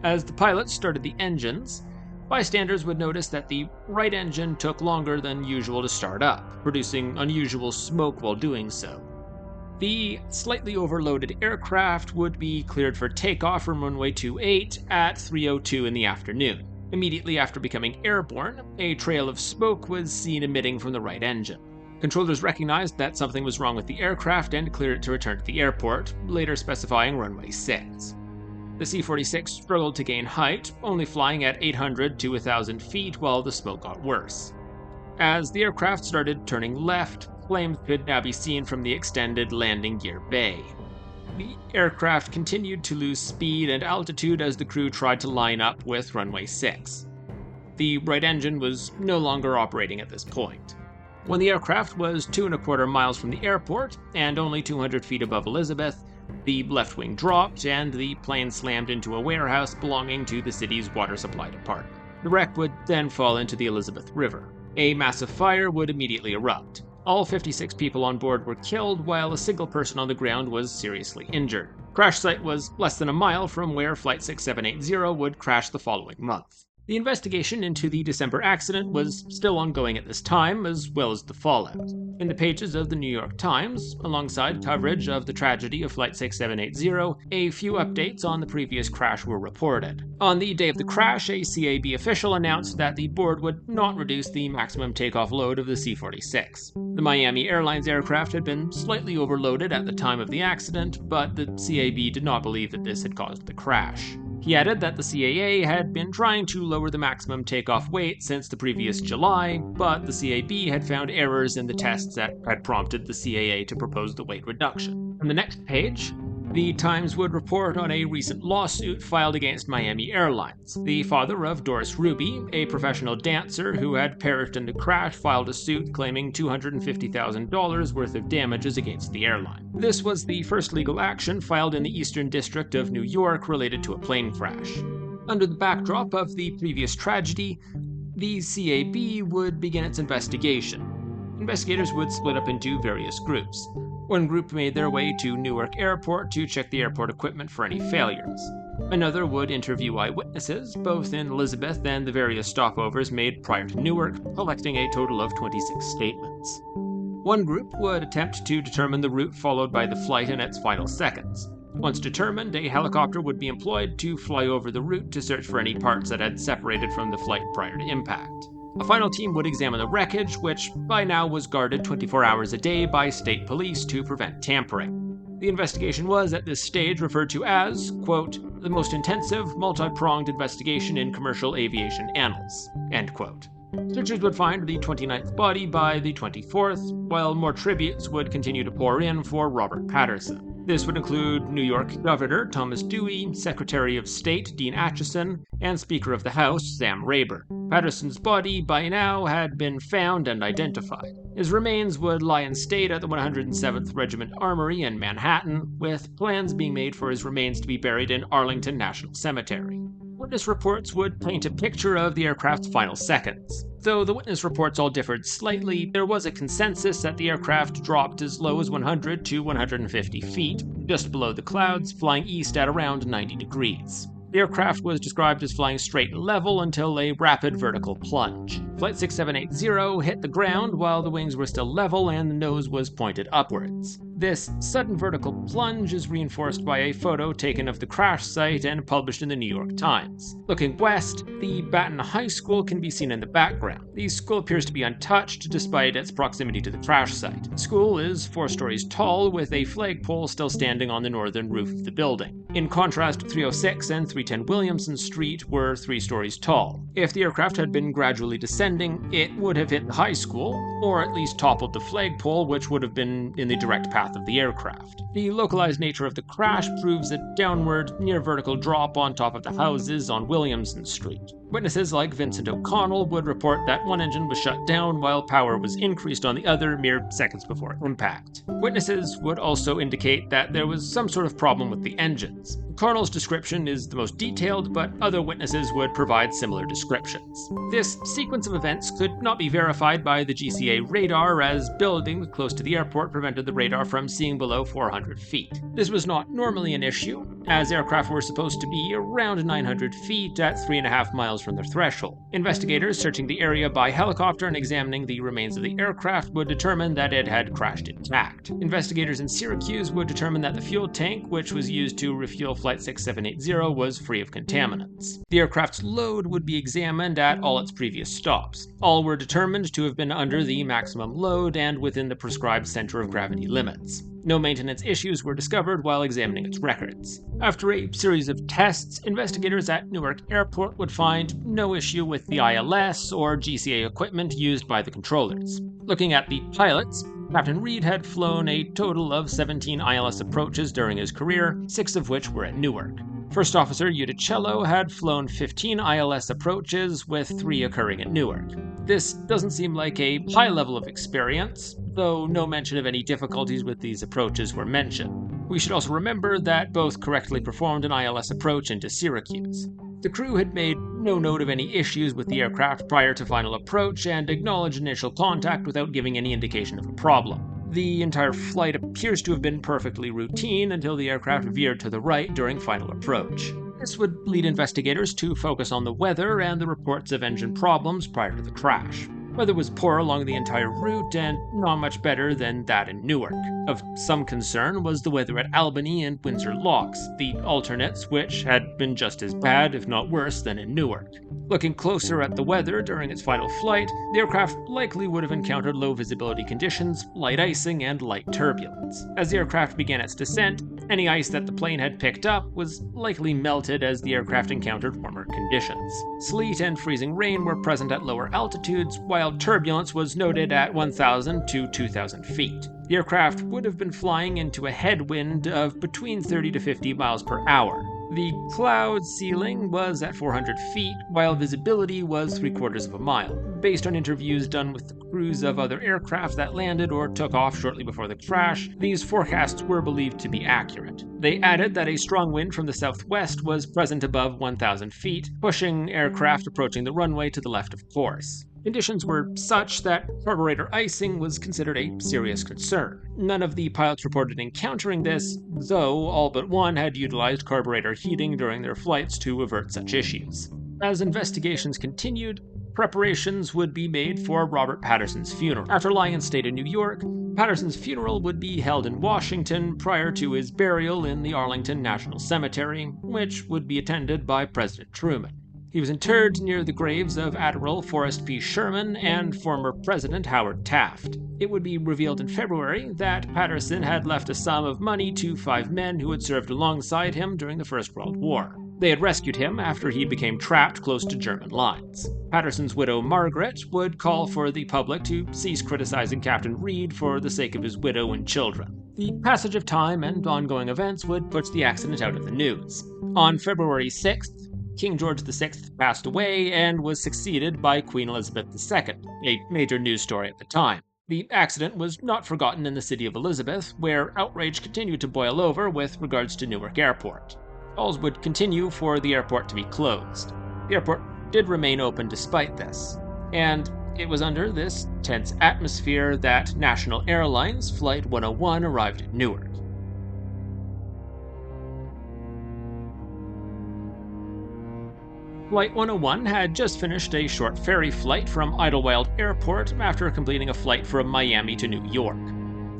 As the pilots started the engines, bystanders would notice that the right engine took longer than usual to start up, producing unusual smoke while doing so. The slightly overloaded aircraft would be cleared for takeoff from runway 28 at 3:02 in the afternoon. Immediately after becoming airborne, a trail of smoke was seen emitting from the right engine. Controllers recognized that something was wrong with the aircraft and cleared it to return to the airport, later specifying runway 6. The C-46 struggled to gain height, only flying at 800 to 1,000 feet while the smoke got worse. As the aircraft started turning left, flames could now be seen from the extended landing gear bay. The aircraft continued to lose speed and altitude as the crew tried to line up with runway 6. The right engine was no longer operating at this point. When the aircraft was 2.25 miles from the airport and only 200 feet above Elizabeth, the left wing dropped and the plane slammed into a warehouse belonging to the city's water supply department. The wreck would then fall into the Elizabeth River. A massive fire would immediately erupt. All 56 people on board were killed, while a single person on the ground was seriously injured. Crash site was less than a mile from where Flight 6780 would crash the following month. The investigation into the December accident was still ongoing at this time, as well as the fallout. In the pages of the New York Times, alongside coverage of the tragedy of Flight 6780, a few updates on the previous crash were reported. On the day of the crash, a CAB official announced that the board would not reduce the maximum takeoff load of the C-46. The Miami Airlines aircraft had been slightly overloaded at the time of the accident, but the CAB did not believe that this had caused the crash. He added that the CAA had been trying to lower the maximum takeoff weight since the previous July, but the CAB had found errors in the tests that had prompted the CAA to propose the weight reduction. On the next page, the Times would report on a recent lawsuit filed against Miami Airlines. The father of Doris Ruby, a professional dancer who had perished in the crash, filed a suit claiming $250,000 worth of damages against the airline. This was the first legal action filed in the Eastern District of New York related to a plane crash. Under the backdrop of the previous tragedy, the CAB would begin its investigation. Investigators would split up into various groups. One group made their way to Newark Airport to check the airport equipment for any failures. Another would interview eyewitnesses, both in Elizabeth and the various stopovers made prior to Newark, collecting a total of 26 statements. One group would attempt to determine the route followed by the flight in its final seconds. Once determined, a helicopter would be employed to fly over the route to search for any parts that had separated from the flight prior to impact. A final team would examine the wreckage, which by now was guarded 24 hours a day by state police to prevent tampering. The investigation was, at this stage, referred to as, quote, the most intensive, multi-pronged investigation in commercial aviation annals, end quote. Searchers would find the 29th body by the 24th, while more tributes would continue to pour in for Robert Patterson. This would include New York Governor Thomas Dewey, Secretary of State Dean Acheson, and Speaker of the House Sam Rayburn. Patterson's body by now had been found and identified. His remains would lie in state at the 107th Regiment Armory in Manhattan, with plans being made for his remains to be buried in Arlington National Cemetery. Witness reports would paint a picture of the aircraft's final seconds. Though the witness reports all differed slightly, there was a consensus that the aircraft dropped as low as 100 to 150 feet, just below the clouds, flying east at around 90 degrees. The aircraft was described as flying straight and level until a rapid vertical plunge. Flight 6780 hit the ground while the wings were still level and the nose was pointed upwards. This sudden vertical plunge is reinforced by a photo taken of the crash site and published in the New York Times. Looking west, the Baton High School can be seen in the background. The school appears to be untouched despite its proximity to the crash site. The school is 4 stories tall, with a flagpole still standing on the northern roof of the building. In contrast, 306 and 310 Williamson Street were 3 stories tall. If the aircraft had been gradually descending, it would have hit the high school, or at least toppled the flagpole, which would have been in the direct path of the aircraft. The localized nature of the crash proves a downward, near-vertical drop on top of the houses on Williamson Street. Witnesses like Vincent O'Connell would report that one engine was shut down while power was increased on the other mere seconds before impact. Witnesses would also indicate that there was some sort of problem with the engines. O'Connell's description is the most detailed, but other witnesses would provide similar descriptions. This sequence of events could not be verified by the GCA radar, as buildings close to the airport prevented the radar from seeing below 400 feet. This was not normally an issue, as aircraft were supposed to be around 900 feet at 3.5 miles from their threshold. Investigators searching the area by helicopter and examining the remains of the aircraft would determine that it had crashed intact. Investigators in Syracuse would determine that the fuel tank, which was used to refuel Flight 6780, was free of contaminants. The aircraft's load would be examined at all its previous stops. All were determined to have been under the maximum load and within the prescribed center of gravity limits. No maintenance issues were discovered while examining its records. After a series of tests, investigators at Newark Airport would find no issue with the ILS or GCA equipment used by the controllers. Looking at the pilots, Captain Reed had flown a total of 17 ILS approaches during his career, 6 of which were at Newark. First Officer Uticello had flown 15 ILS approaches, with 3 occurring at Newark. This doesn't seem like a high level of experience, though no mention of any difficulties with these approaches were mentioned. We should also remember that both correctly performed an ILS approach into Syracuse. The crew had made no note of any issues with the aircraft prior to final approach and acknowledged initial contact without giving any indication of a problem. The entire flight appears to have been perfectly routine until the aircraft veered to the right during final approach. This would lead investigators to focus on the weather and the reports of engine problems prior to the crash. Weather was poor along the entire route and not much better than that in Newark. Of some concern was the weather at Albany and Windsor Locks, the alternates, which had been just as bad, if not worse, than in Newark. Looking closer at the weather during its final flight, the aircraft likely would have encountered low visibility conditions, light icing, and light turbulence. As the aircraft began its descent, any ice that the plane had picked up was likely melted as the aircraft encountered warmer conditions. Sleet and freezing rain were present at lower altitudes, while turbulence was noted at 1,000 to 2,000 feet. The aircraft would have been flying into a headwind of between 30 to 50 miles per hour. The cloud ceiling was at 400 feet, while visibility was 3/4 of a mile. Based on interviews done with the crews of other aircraft that landed or took off shortly before the crash, these forecasts were believed to be accurate. They added that a strong wind from the southwest was present above 1,000 feet, pushing aircraft approaching the runway to the left of course. Conditions were such that carburetor icing was considered a serious concern. None of the pilots reported encountering this, though all but one had utilized carburetor heating during their flights to avert such issues. As investigations continued, Preparations would be made for Robert Patterson's funeral. After lying in state in New York, Patterson's funeral would be held in Washington prior to his burial in the Arlington National Cemetery, which would be attended by President Truman. He was interred near the graves of Admiral Forrest P. Sherman and former President Howard Taft. It would be revealed in February that Patterson had left a sum of money to 5 men who had served alongside him during the First World War. They had rescued him after he became trapped close to German lines. Patterson's widow, Margaret, would call for the public to cease criticizing Captain Reed for the sake of his widow and children. The passage of time and ongoing events would put the accident out of the news. On February 6th, King George VI passed away and was succeeded by Queen Elizabeth II, a major news story at the time. The accident was not forgotten in the city of Elizabeth, where outrage continued to boil over with regards to Newark Airport. Calls would continue for the airport to be closed. The airport did remain open despite this, and it was under this tense atmosphere that National Airlines Flight 101 arrived at Newark. Flight 101 had just finished a short ferry flight from Idlewild Airport after completing a flight from Miami to New York.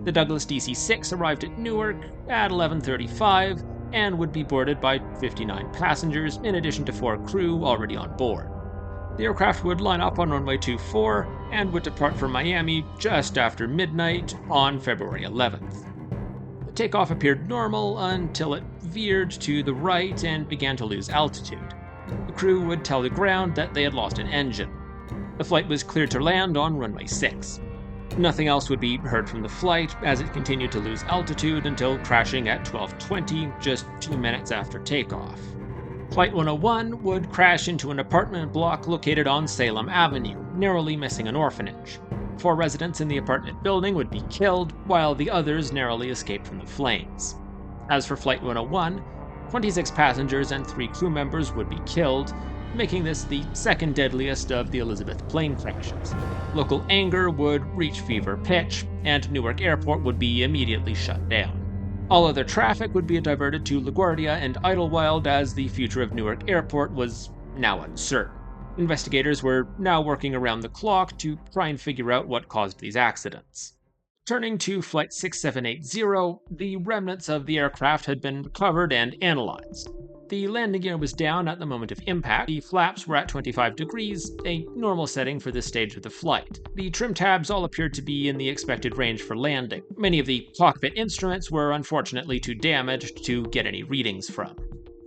The Douglas DC-6 arrived at Newark at 11:35 and would be boarded by 59 passengers in addition to 4 crew already on board. The aircraft would line up on runway 24 and would depart from Miami just after midnight on February 11th. The takeoff appeared normal until it veered to the right and began to lose altitude. The crew would tell the ground that they had lost an engine. The flight was cleared to land on runway 6. Nothing else would be heard from the flight as it continued to lose altitude until crashing at 12:20, just 2 minutes after takeoff. Flight 101 would crash into an apartment block located on Salem Avenue, narrowly missing an orphanage. 4 residents in the apartment building would be killed, while the others narrowly escaped from the flames. As for Flight 101, 26 passengers and 3 crew members would be killed, making this the second deadliest of the Elizabeth plane crashes. Local anger would reach fever pitch, and Newark Airport would be immediately shut down. All other traffic would be diverted to LaGuardia and Idlewild as the future of Newark Airport was now uncertain. Investigators were now working around the clock to try and figure out what caused these accidents. Turning to Flight 6780, the remnants of the aircraft had been recovered and analyzed. The landing gear was down at the moment of impact, the flaps were at 25 degrees, a normal setting for this stage of the flight. The trim tabs all appeared to be in the expected range for landing. Many of the cockpit instruments were unfortunately too damaged to get any readings from.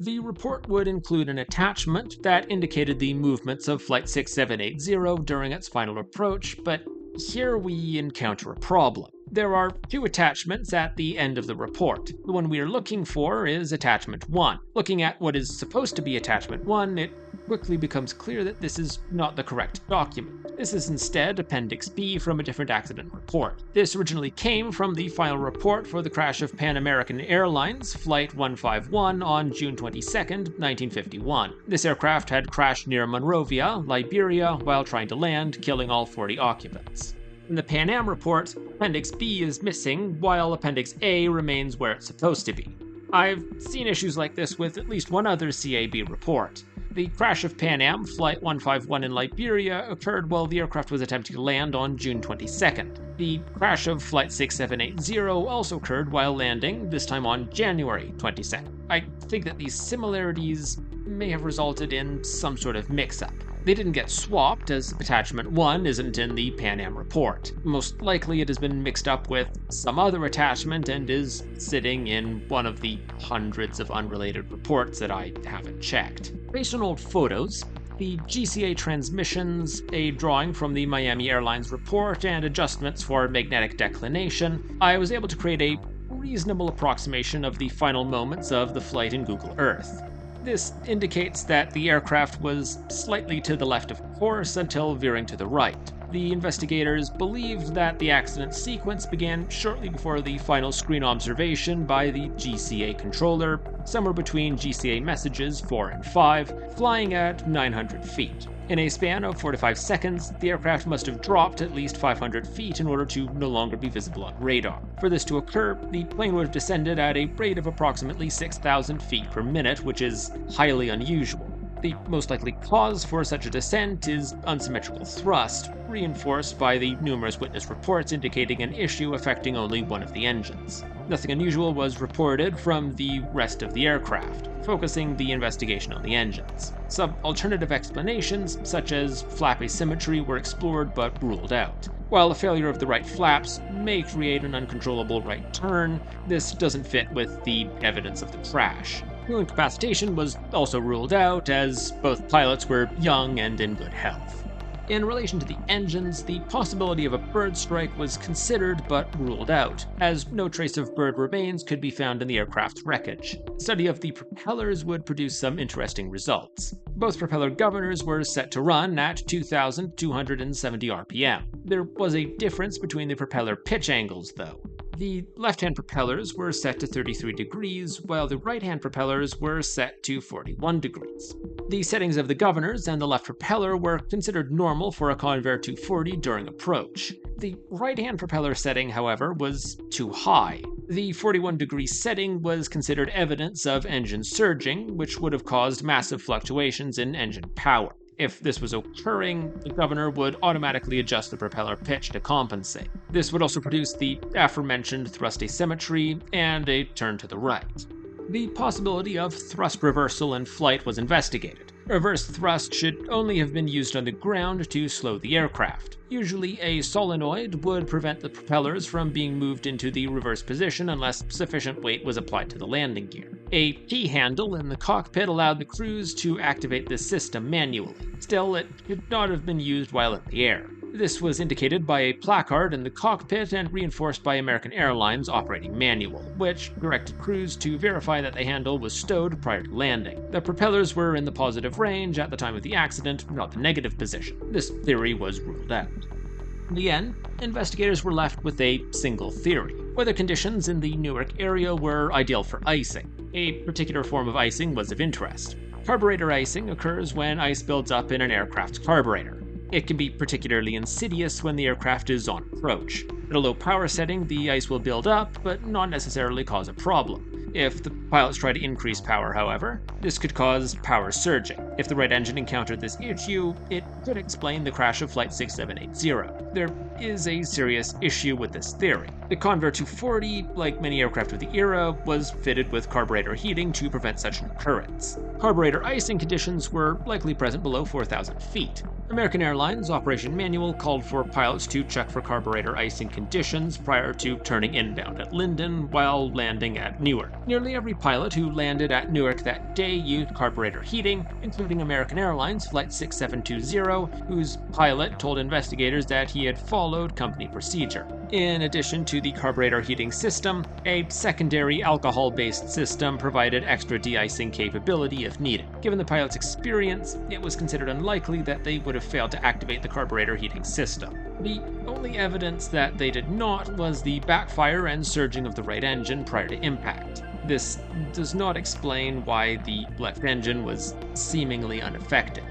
The report would include an attachment that indicated the movements of Flight 6780 during its final approach, but here we encounter a problem. There are 2 attachments at the end of the report. The one we are looking for is Attachment 1. Looking at what is supposed to be Attachment 1, it quickly becomes clear that this is not the correct document. This is instead Appendix B from a different accident report. This originally came from the final report for the crash of American Airlines Flight 151 on June 22, 1951. This aircraft had crashed near Monrovia, Liberia, while trying to land, killing all 40 occupants. In the Pan Am report, Appendix B is missing, while Appendix A remains where it's supposed to be. I've seen issues like this with at least one other CAB report. The crash of Pan Am Flight 151 in Liberia occurred while the aircraft was attempting to land on June 22nd. The crash of Flight 6780 also occurred while landing, this time on January 22nd. I think that these similarities may have resulted in some sort of mix-up. They didn't get swapped, as Attachment 1 isn't in the Pan Am report. Most likely it has been mixed up with some other attachment and is sitting in one of the hundreds of unrelated reports that I haven't checked. Based on old photos, the GCA transmissions, a drawing from the Miami Airlines report, and adjustments for magnetic declination, I was able to create a reasonable approximation of the final moments of the flight in Google Earth. This indicates that the aircraft was slightly to the left of course until veering to the right. The investigators believed that the accident sequence began shortly before the final screen observation by the GCA controller, somewhere between GCA messages 4 and 5, flying at 900 feet. In a span of 4 to 5 seconds, the aircraft must have dropped at least 500 feet in order to no longer be visible on radar. For this to occur, the plane would have descended at a rate of approximately 6,000 feet per minute, which is highly unusual. The most likely cause for such a descent is unsymmetrical thrust, reinforced by the numerous witness reports indicating an issue affecting only one of the engines. Nothing unusual was reported from the rest of the aircraft, focusing the investigation on the engines. Some alternative explanations, such as flap asymmetry, were explored but ruled out. While a failure of the right flaps may create an uncontrollable right turn, this doesn't fit with the evidence of the crash. Fuel incapacitation was also ruled out, as both pilots were young and in good health. In relation to the engines, the possibility of a bird strike was considered but ruled out, as no trace of bird remains could be found in the aircraft's wreckage. Study of the propellers would produce some interesting results. Both propeller governors were set to run at 2,270 RPM. There was a difference between the propeller pitch angles, though. The left-hand propellers were set to 33 degrees, while the right-hand propellers were set to 41 degrees. The settings of the governors and the left propeller were considered normal for a Convair 240 during approach. The right-hand propeller setting, however, was too high. The 41-degree setting was considered evidence of engine surging, which would have caused massive fluctuations in engine power. If this was occurring, the governor would automatically adjust the propeller pitch to compensate. This would also produce the aforementioned thrust asymmetry and a turn to the right. The possibility of thrust reversal in flight was investigated. Reverse thrust should only have been used on the ground to slow the aircraft. Usually, a solenoid would prevent the propellers from being moved into the reverse position unless sufficient weight was applied to the landing gear. A key handle in the cockpit allowed the crews to activate this system manually. Still, it could not have been used while in the air. This was indicated by a placard in the cockpit and reinforced by American Airlines operating manual, which directed crews to verify that the handle was stowed prior to landing. The propellers were in the positive range at the time of the accident, not the negative position. This theory was ruled out. In the end, investigators were left with a single theory. Weather conditions in the Newark area were ideal for icing. A particular form of icing was of interest. Carburetor icing occurs when ice builds up in an aircraft's carburetor. It can be particularly insidious when the aircraft is on approach. At a low power setting, the ice will build up, but not necessarily cause a problem. If the pilots try to increase power, however, this could cause power surging. If the right engine encountered this issue, it could explain the crash of Flight 6780. There is a serious issue with this theory. The Convair 240, like many aircraft of the era, was fitted with carburetor heating to prevent such an occurrence. Carburetor icing conditions were likely present below 4,000 feet. American Airlines Operation Manual called for pilots to check for carburetor icing conditions prior to turning inbound at Linden while landing at Newark. Nearly every pilot who landed at Newark that day used carburetor heating, including American Airlines Flight 6720, whose pilot told investigators that he had followed company procedure. In addition to the carburetor heating system, a secondary alcohol-based system provided extra de-icing capability if needed. Given the pilot's experience, it was considered unlikely that they would have failed to activate the carburetor heating system. The only evidence that they did not was the backfire and surging of the right engine prior to impact. This does not explain why the left engine was seemingly unaffected.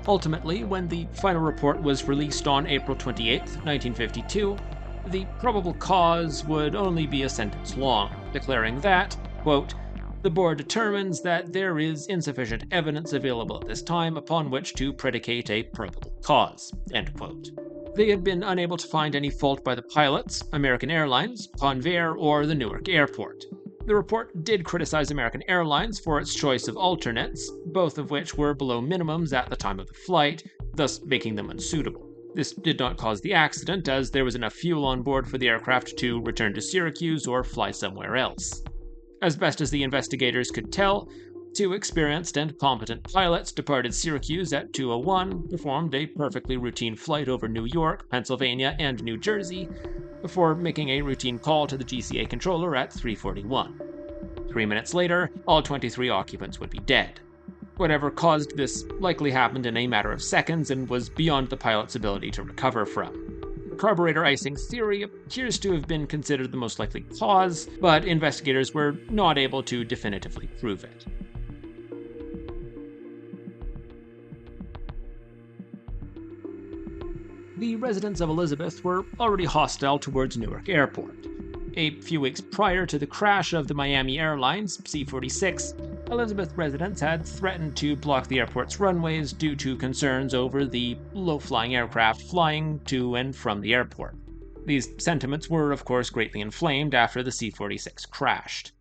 Ultimately, when the final report was released on April 28, 1952, the probable cause would only be a sentence long, declaring that, quote, "The board determines that there is insufficient evidence available at this time upon which to predicate a probable cause," end quote. They had been unable to find any fault by the pilots, American Airlines, Convair, or the Newark airport. The report did criticize American Airlines for its choice of alternates, both of which were below minimums at the time of the flight, thus making them unsuitable. This did not cause the accident, as there was enough fuel on board for the aircraft to return to Syracuse or fly somewhere else. As best as the investigators could tell, 2 experienced and competent pilots departed Syracuse at 2:01, performed a perfectly routine flight over New York, Pennsylvania, and New Jersey, before making a routine call to the GCA controller at 3:41. 3 minutes later, all 23 occupants would be dead. Whatever caused this likely happened in a matter of seconds and was beyond the pilot's ability to recover from. The carburetor icing theory appears to have been considered the most likely cause, but investigators were not able to definitively prove it. The residents of Elizabeth were already hostile towards Newark Airport. A few weeks prior to the crash of the Miami Airlines C-46, Elizabeth residents had threatened to block the airport's runways due to concerns over the low-flying aircraft flying to and from the airport. These sentiments were, of course, greatly inflamed after the C-46 crashed.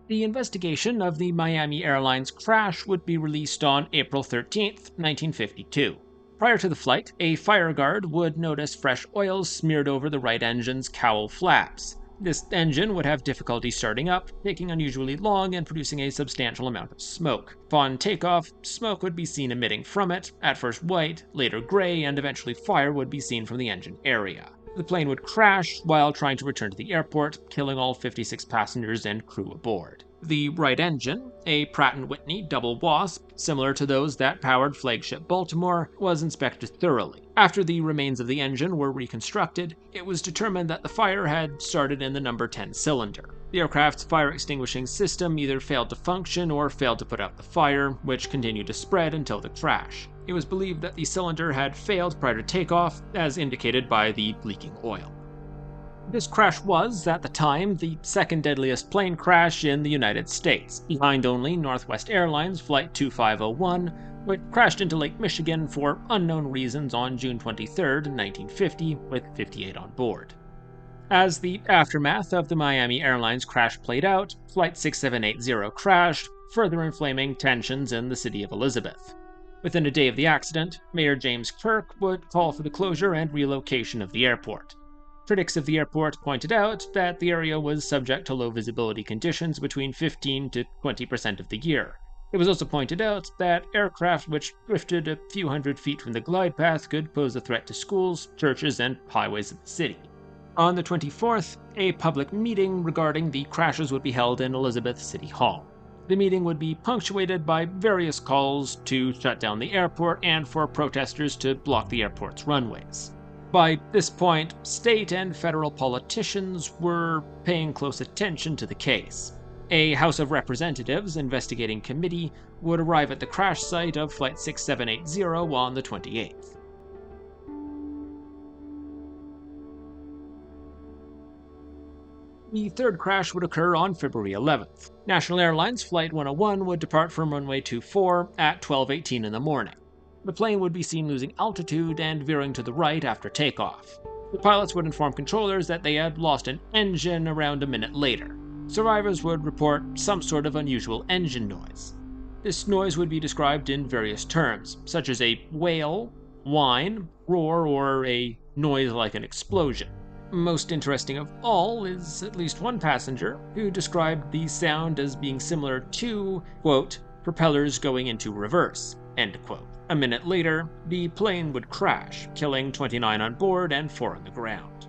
The investigation of the Miami Airlines crash would be released on April 13, 1952. Prior to the flight, a fire guard would notice fresh oil smeared over the right engine's cowl flaps. This engine would have difficulty starting up, taking unusually long and producing a substantial amount of smoke. Upon takeoff, smoke would be seen emitting from it, at first white, later gray, and eventually fire would be seen from the engine area. The plane would crash while trying to return to the airport, killing all 56 passengers and crew aboard. The right engine, a Pratt & Whitney double wasp, similar to those that powered Flagship Baltimore, was inspected thoroughly. After the remains of the engine were reconstructed, it was determined that the fire had started in the number 10 cylinder. The aircraft's fire extinguishing system either failed to function or failed to put out the fire, which continued to spread until the crash. It was believed that the cylinder had failed prior to takeoff, as indicated by the leaking oil. This crash was, at the time, the second deadliest plane crash in the United States, behind only Northwest Airlines Flight 2501, which crashed into Lake Michigan for unknown reasons on June 23, 1950, with 58 on board. As the aftermath of the Miami Airlines crash played out, Flight 6780 crashed, further inflaming tensions in the city of Elizabeth. Within a day of the accident, Mayor James Kirk would call for the closure and relocation of the airport. Critics of the airport pointed out that the area was subject to low visibility conditions between 15 to 20% of the year. It was also pointed out that aircraft which drifted a few hundred feet from the glide path could pose a threat to schools, churches, and highways in the city. On the 24th, a public meeting regarding the crashes would be held in Elizabeth City Hall. The meeting would be punctuated by various calls to shut down the airport and for protesters to block the airport's runways. By this point, state and federal politicians were paying close attention to the case. A House of Representatives investigating committee would arrive at the crash site of Flight 6780 on the 28th. The third crash would occur on February 11th. National Airlines Flight 101 would depart from runway 24 at 12:18 in the morning. The plane would be seen losing altitude and veering to the right after takeoff. The pilots would inform controllers that they had lost an engine around a minute later. Survivors would report some sort of unusual engine noise. This noise would be described in various terms, such as a wail, whine, roar, or a noise like an explosion. Most interesting of all is at least one passenger who described the sound as being similar to, quote, propellers going into reverse, end quote. A minute later, the plane would crash, killing 29 on board and 4 on the ground.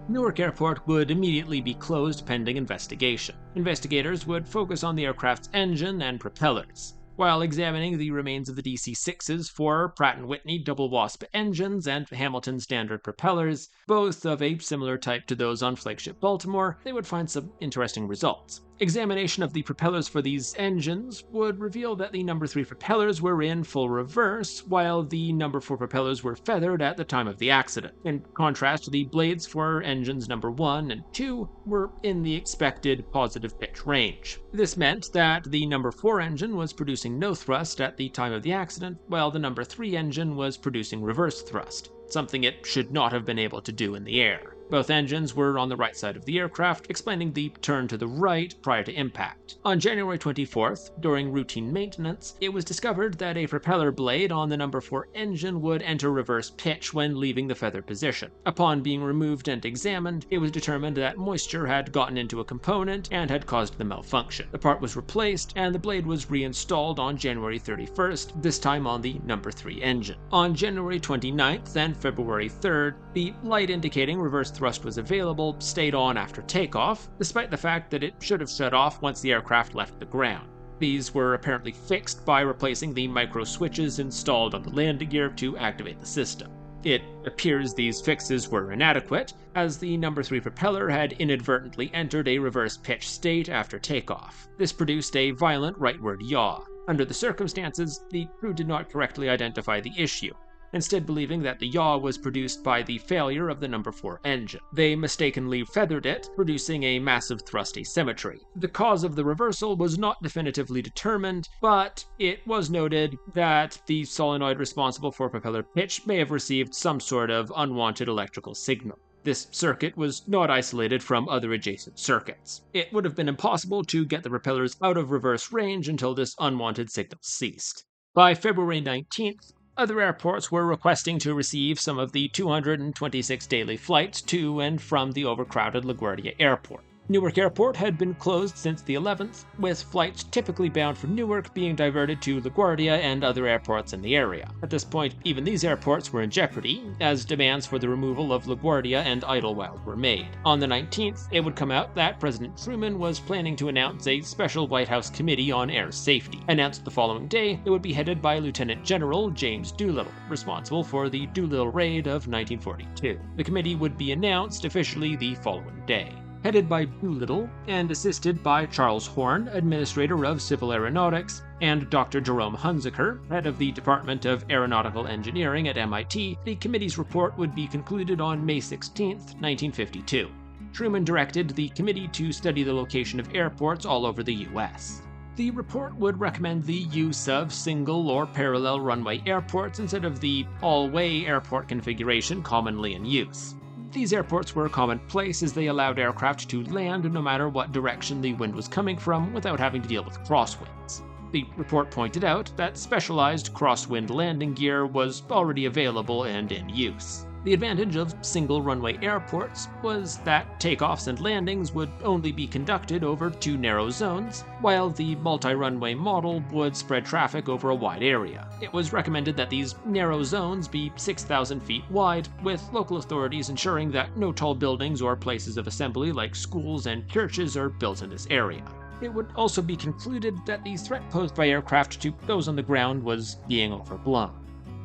Newark Airport would immediately be closed pending investigation. Investigators would focus on the aircraft's engine and propellers. While examining the remains of the DC-6s for Pratt & Whitney double wasp engines and Hamilton standard propellers, both of a similar type to those on Flagship Baltimore, they would find some interesting results. Examination of the propellers for these engines would reveal that the number 3 propellers were in full reverse, while the number 4 propellers were feathered at the time of the accident. In contrast, the blades for engines number 1 and 2 were in the expected positive pitch range. This meant that the number 4 engine was producing no thrust at the time of the accident, while the number 3 engine was producing reverse thrust, something it should not have been able to do in the air. Both engines were on the right side of the aircraft, explaining the turn to the right prior to impact. On January 24th, during routine maintenance, it was discovered that a propeller blade on the number 4 engine would enter reverse pitch when leaving the feather position. Upon being removed and examined, it was determined that moisture had gotten into a component and had caused the malfunction. The part was replaced, and the blade was reinstalled on January 31st, this time on the number 3 engine. On January 29th and February 3rd, the light indicating reverse thrust was available stayed on after takeoff, despite the fact that it should have shut off once the aircraft left the ground. These were apparently fixed by replacing the micro switches installed on the landing gear to activate the system. It appears these fixes were inadequate, as the number 3 propeller had inadvertently entered a reverse pitch state after takeoff. This produced a violent rightward yaw. Under the circumstances, the crew did not correctly identify the issue. instead believing that the yaw was produced by the failure of the number 4 engine. They mistakenly feathered it, producing a massive thrust asymmetry. The cause of the reversal was not definitively determined, but it was noted that the solenoid responsible for propeller pitch may have received some sort of unwanted electrical signal. This circuit was not isolated from other adjacent circuits. It would have been impossible to get the propellers out of reverse range until this unwanted signal ceased. By February 19th, other airports were requesting to receive some of the 226 daily flights to and from the overcrowded LaGuardia Airport. Newark Airport had been closed since the 11th, with flights typically bound for Newark being diverted to LaGuardia and other airports in the area. At this point, even these airports were in jeopardy, as demands for the removal of LaGuardia and Idlewild were made. On the 19th, it would come out that President Truman was planning to announce a special White House Committee on Air Safety. Announced the following day, it would be headed by Lieutenant General James Doolittle, responsible for the Doolittle Raid of 1942. The committee would be announced officially the following day. Headed by Doolittle and assisted by Charles Horn, Administrator of Civil Aeronautics, and Dr. Jerome Hunziker, head of the Department of Aeronautical Engineering at MIT, the committee's report would be concluded on May 16, 1952. Truman directed the committee to study the location of airports all over the U.S. The report would recommend the use of single or parallel runway airports instead of the all-way airport configuration commonly in use. These airports were commonplace as they allowed aircraft to land no matter what direction the wind was coming from without having to deal with crosswinds. The report pointed out that specialized crosswind landing gear was already available and in use. The advantage of single runway airports was that takeoffs and landings would only be conducted over 2 narrow zones, while the multi-runway model would spread traffic over a wide area. It was recommended that these narrow zones be 6,000 feet wide, with local authorities ensuring that no tall buildings or places of assembly like schools and churches are built in this area. It would also be concluded that the threat posed by aircraft to those on the ground was being overblown.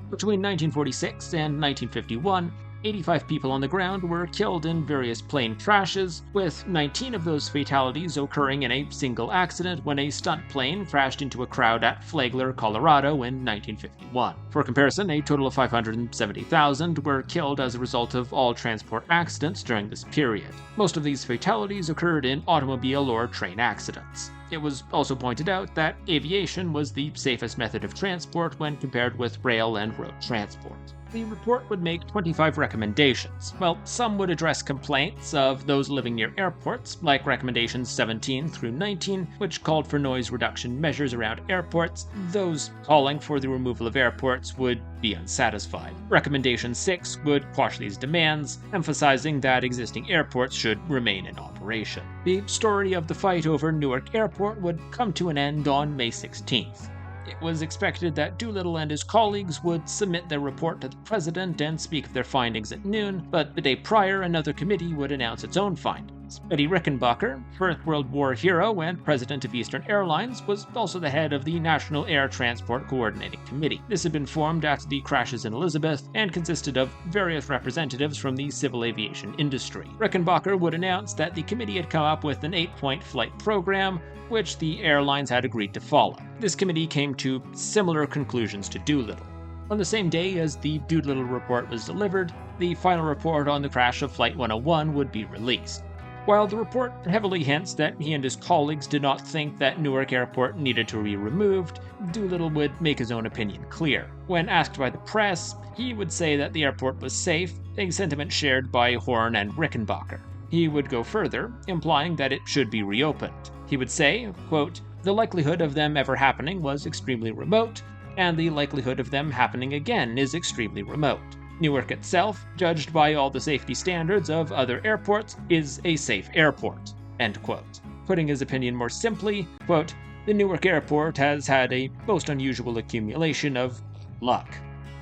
Between 1946 and 1951, 85 people on the ground were killed in various plane crashes, with 19 of those fatalities occurring in a single accident when a stunt plane crashed into a crowd at Flagler, Colorado in 1951. For comparison, a total of 570,000 were killed as a result of all transport accidents during this period. Most of these fatalities occurred in automobile or train accidents. It was also pointed out that aviation was the safest method of transport when compared with rail and road transport. The report would make 25 recommendations. While some would address complaints of those living near airports, like recommendations 17 through 19, which called for noise reduction measures around airports, those calling for the removal of airports would be unsatisfied. Recommendation 6 would quash these demands, emphasizing that existing airports should remain in operation. The story of the fight over Newark Airport would come to an end on May 16th. It was expected that Doolittle and his colleagues would submit their report to the president and speak of their findings at noon, but the day prior, another committee would announce its own findings. Eddie Rickenbacker, First World War hero and president of Eastern Airlines, was also the head of the National Air Transport Coordinating Committee. This had been formed after the crashes in Elizabeth and consisted of various representatives from the civil aviation industry. Rickenbacker would announce that the committee had come up with an 8-point flight program, which the airlines had agreed to follow. This committee came to similar conclusions to Doolittle. On the same day as the Doolittle report was delivered, the final report on the crash of Flight 101 would be released. While the report heavily hints that he and his colleagues did not think that Newark Airport needed to be removed, Doolittle would make his own opinion clear. When asked by the press, he would say that the airport was safe, a sentiment shared by Horn and Rickenbacker. He would go further, implying that it should be reopened. He would say, quote, "The likelihood of them ever happening was extremely remote, and the likelihood of them happening again is extremely remote. Newark itself, judged by all the safety standards of other airports, is a safe airport." End quote. Putting his opinion more simply, quote, "The Newark Airport has had a most unusual accumulation of luck."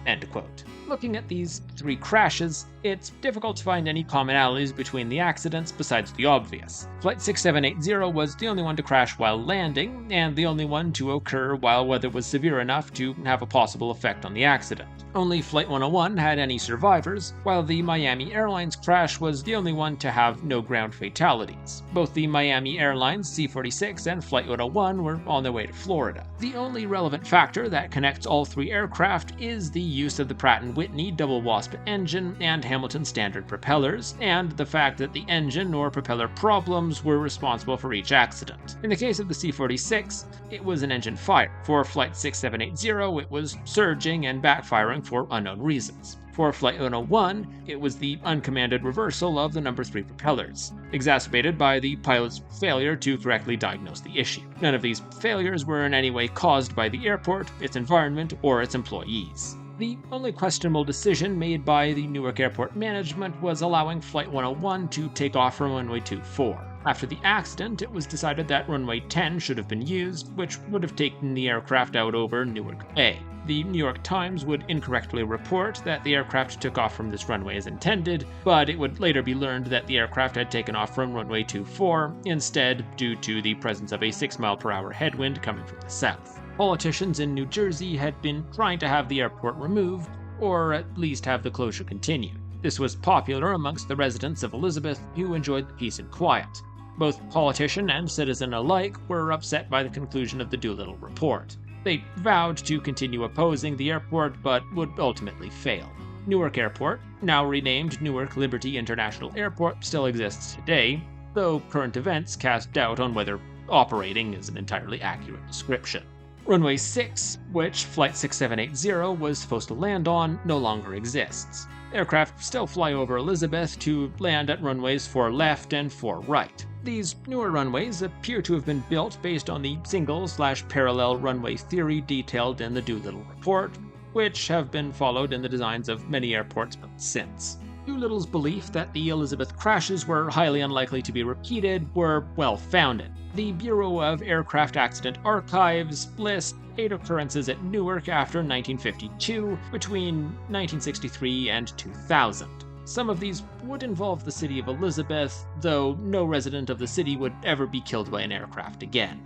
End quote. Looking at these 3 crashes, it's difficult to find any commonalities between the accidents besides the obvious. Flight 6780 was the only one to crash while landing, and the only one to occur while weather was severe enough to have a possible effect on the accident. Only Flight 101 had any survivors, while the Miami Airlines crash was the only one to have no ground fatalities. Both the Miami Airlines C-46 and Flight 101 were on their way to Florida. The only relevant factor that connects all 3 aircraft is the use of the Pratt & Pratt & Whitney double Wasp engine and Hamilton standard propellers, and the fact that the engine or propeller problems were responsible for each accident. In the case of the C-46, it was an engine fire. For Flight 6780, it was surging and backfiring for unknown reasons. For Flight 101, it was the uncommanded reversal of the number 3 propellers, exacerbated by the pilot's failure to correctly diagnose the issue. None of these failures were in any way caused by the airport, its environment, or its employees. The only questionable decision made by the Newark Airport management was allowing Flight 101 to take off from runway 24. After the accident, it was decided that runway 10 should have been used, which would have taken the aircraft out over Newark Bay. The New York Times would incorrectly report that the aircraft took off from this runway as intended, but it would later be learned that the aircraft had taken off from runway 24 instead due to the presence of a 6-mile-per-hour headwind coming from the south. Politicians in New Jersey had been trying to have the airport removed, or at least have the closure continued. This was popular amongst the residents of Elizabeth, who enjoyed the peace and quiet. Both politician and citizen alike were upset by the conclusion of the Doolittle report. They vowed to continue opposing the airport, but would ultimately fail. Newark Airport, now renamed Newark Liberty International Airport, still exists today, though current events cast doubt on whether operating is an entirely accurate description. Runway 6, which Flight 6780 was supposed to land on, no longer exists. Aircraft still fly over Elizabeth to land at runways 4 left and 4 right. These newer runways appear to have been built based on the single/parallel runway theory detailed in the Doolittle report, which have been followed in the designs of many airports built since. Doolittle's belief that the Elizabeth crashes were highly unlikely to be repeated were well-founded. The Bureau of Aircraft Accident Archives lists 8 occurrences at Newark after 1952, between 1963 and 2000. Some of these would involve the city of Elizabeth, though no resident of the city would ever be killed by an aircraft again.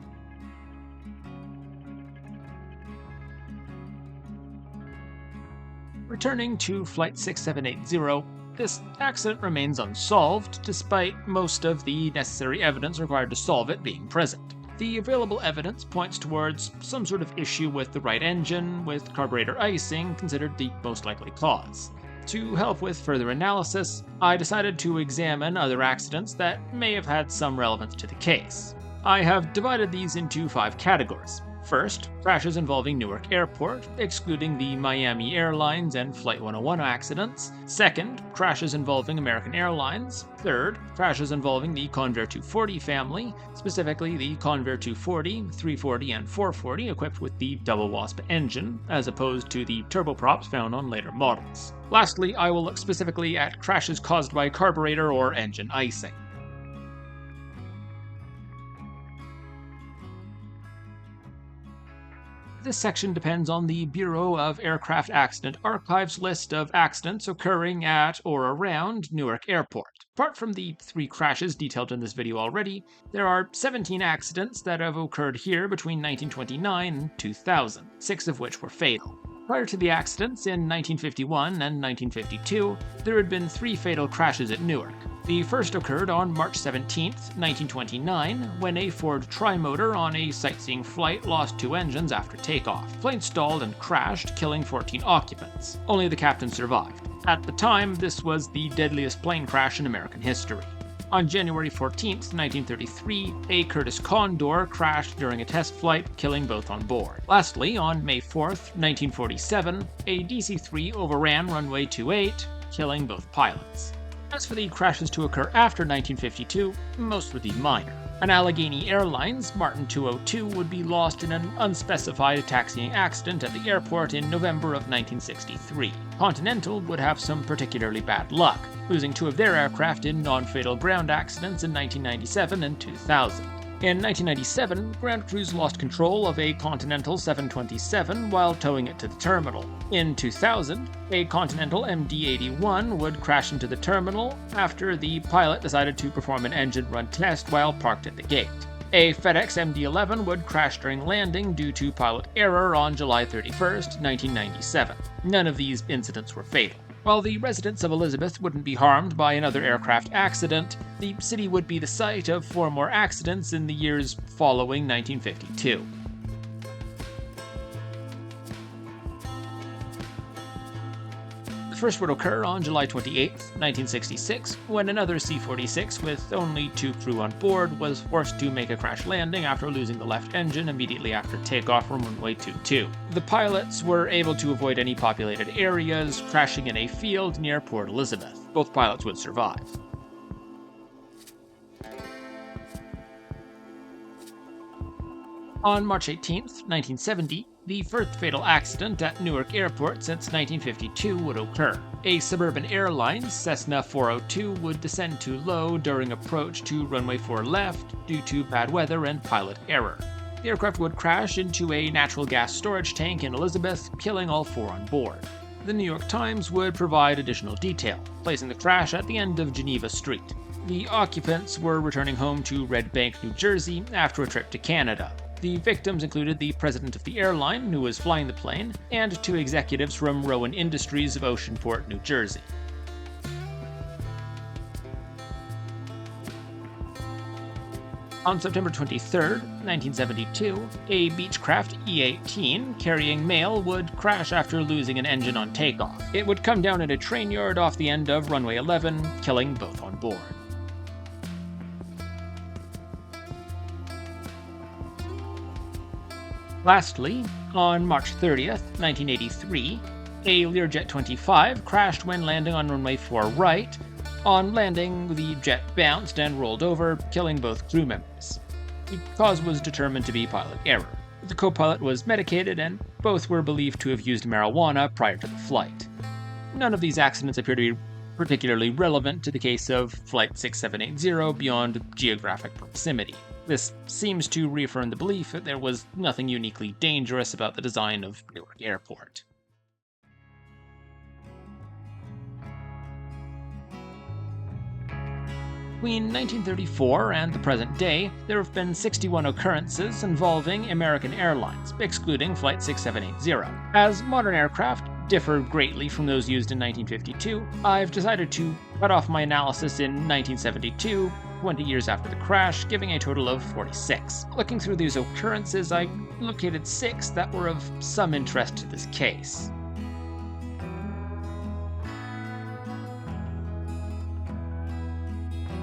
Returning to Flight 6780, this accident remains unsolved, despite most of the necessary evidence required to solve it being present. The available evidence points towards some sort of issue with the right engine, with carburetor icing considered the most likely cause. To help with further analysis, I decided to examine other accidents that may have had some relevance to the case. I have divided these into 5 categories. First, crashes involving Newark Airport, excluding the Miami Airlines and Flight 101 accidents. Second, crashes involving American Airlines. Third, crashes involving the Convair 240 family, specifically the Convair 240, 340, and 440 equipped with the double Wasp engine, as opposed to the turboprops found on later models. Lastly, I will look specifically at crashes caused by carburetor or engine icing. This section depends on the Bureau of Aircraft Accident Archives list of accidents occurring at or around Newark Airport. Apart from the 3 crashes detailed in this video already, there are 17 accidents that have occurred here between 1929 and 2000, 6 of which were fatal. Prior to the accidents in 1951 and 1952, there had been 3 fatal crashes at Newark. The first occurred on March 17, 1929, when a Ford trimotor on a sightseeing flight lost 2 engines after takeoff. The plane stalled and crashed, killing 14 occupants. Only the captain survived. At the time, this was the deadliest plane crash in American history. On January 14, 1933, a Curtiss Condor crashed during a test flight, killing both on board. Lastly, on May 4, 1947, a DC-3 overran runway 28, killing both pilots. As for the crashes to occur after 1952, most would be minor. An Allegheny Airlines Martin 202 would be lost in an unspecified taxiing accident at the airport in November of 1963. Continental would have some particularly bad luck, losing 2 of their aircraft in non-fatal ground accidents in 1997 and 2000. In 1997, ground crews lost control of a Continental 727 while towing it to the terminal. In 2000, a Continental MD-81 would crash into the terminal after the pilot decided to perform an engine run test while parked at the gate. A FedEx MD-11 would crash during landing due to pilot error on July 31, 1997. None of these incidents were fatal. While the residents of Elizabeth wouldn't be harmed by another aircraft accident, the city would be the site of 4 more accidents in the years following 1952. first would occur on July 28, 1966, when another C-46 with only 2 crew on board was forced to make a crash landing after losing the left engine immediately after takeoff from runway 22. The pilots were able to avoid any populated areas, crashing in a field near Port Elizabeth. Both pilots would survive. On March 18, 1970, the first fatal accident at Newark Airport since 1952 would occur. A suburban airlines Cessna 402 would descend too low during approach to runway 4 left due to bad weather and pilot error. The aircraft would crash into a natural gas storage tank in Elizabeth, killing all 4 on board. The New York Times would provide additional detail, placing the crash at the end of Geneva Street. The occupants were returning home to Red Bank, New Jersey after a trip to Canada. The victims included the president of the airline, who was flying the plane, and 2 executives from Rowan Industries of Oceanport, New Jersey. On September 23, 1972, a Beechcraft E-18 carrying mail would crash after losing an engine on takeoff. It would come down at a train yard off the end of runway 11, killing both on board. Lastly, on March 30, 1983, a Learjet 25 crashed when landing on runway 4 right. On landing, the jet bounced and rolled over, killing both crew members. The cause was determined to be pilot error. The co-pilot was medicated, and both were believed to have used marijuana prior to the flight. None of these accidents appear to be particularly relevant to the case of Flight 6780 beyond geographic proximity. This seems to reaffirm the belief that there was nothing uniquely dangerous about the design of Newark Airport. Between 1934 and the present day, there have been 61 occurrences involving American Airlines, excluding Flight 6780. As modern aircraft differ greatly from those used in 1952, I've decided to cut off my analysis in 1972, 20 years after the crash, giving a total of 46. Looking through these occurrences, I located 6 that were of some interest to this case.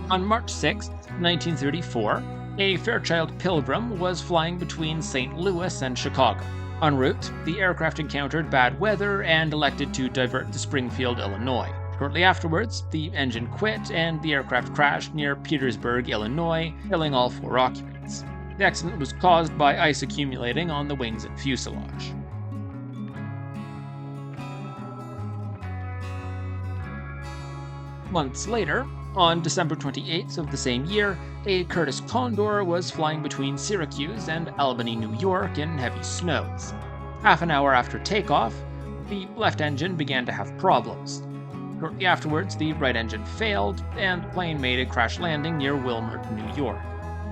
On March 6, 1934, a Fairchild Pilgrim was flying between St. Louis and Chicago. En route, the aircraft encountered bad weather and elected to divert to Springfield, Illinois. Shortly afterwards, the engine quit and the aircraft crashed near Petersburg, Illinois, killing all 4 occupants. The accident was caused by ice accumulating on the wings and fuselage. Months later, on December 28th of the same year, a Curtiss Condor was flying between Syracuse and Albany, New York in heavy snows. Half an hour after takeoff, the left engine began to have problems. Shortly afterwards, the right engine failed, and the plane made a crash landing near Wilmert, New York.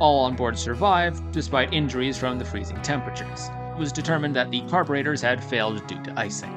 All on board survived, despite injuries from the freezing temperatures. It was determined that the carburetors had failed due to icing.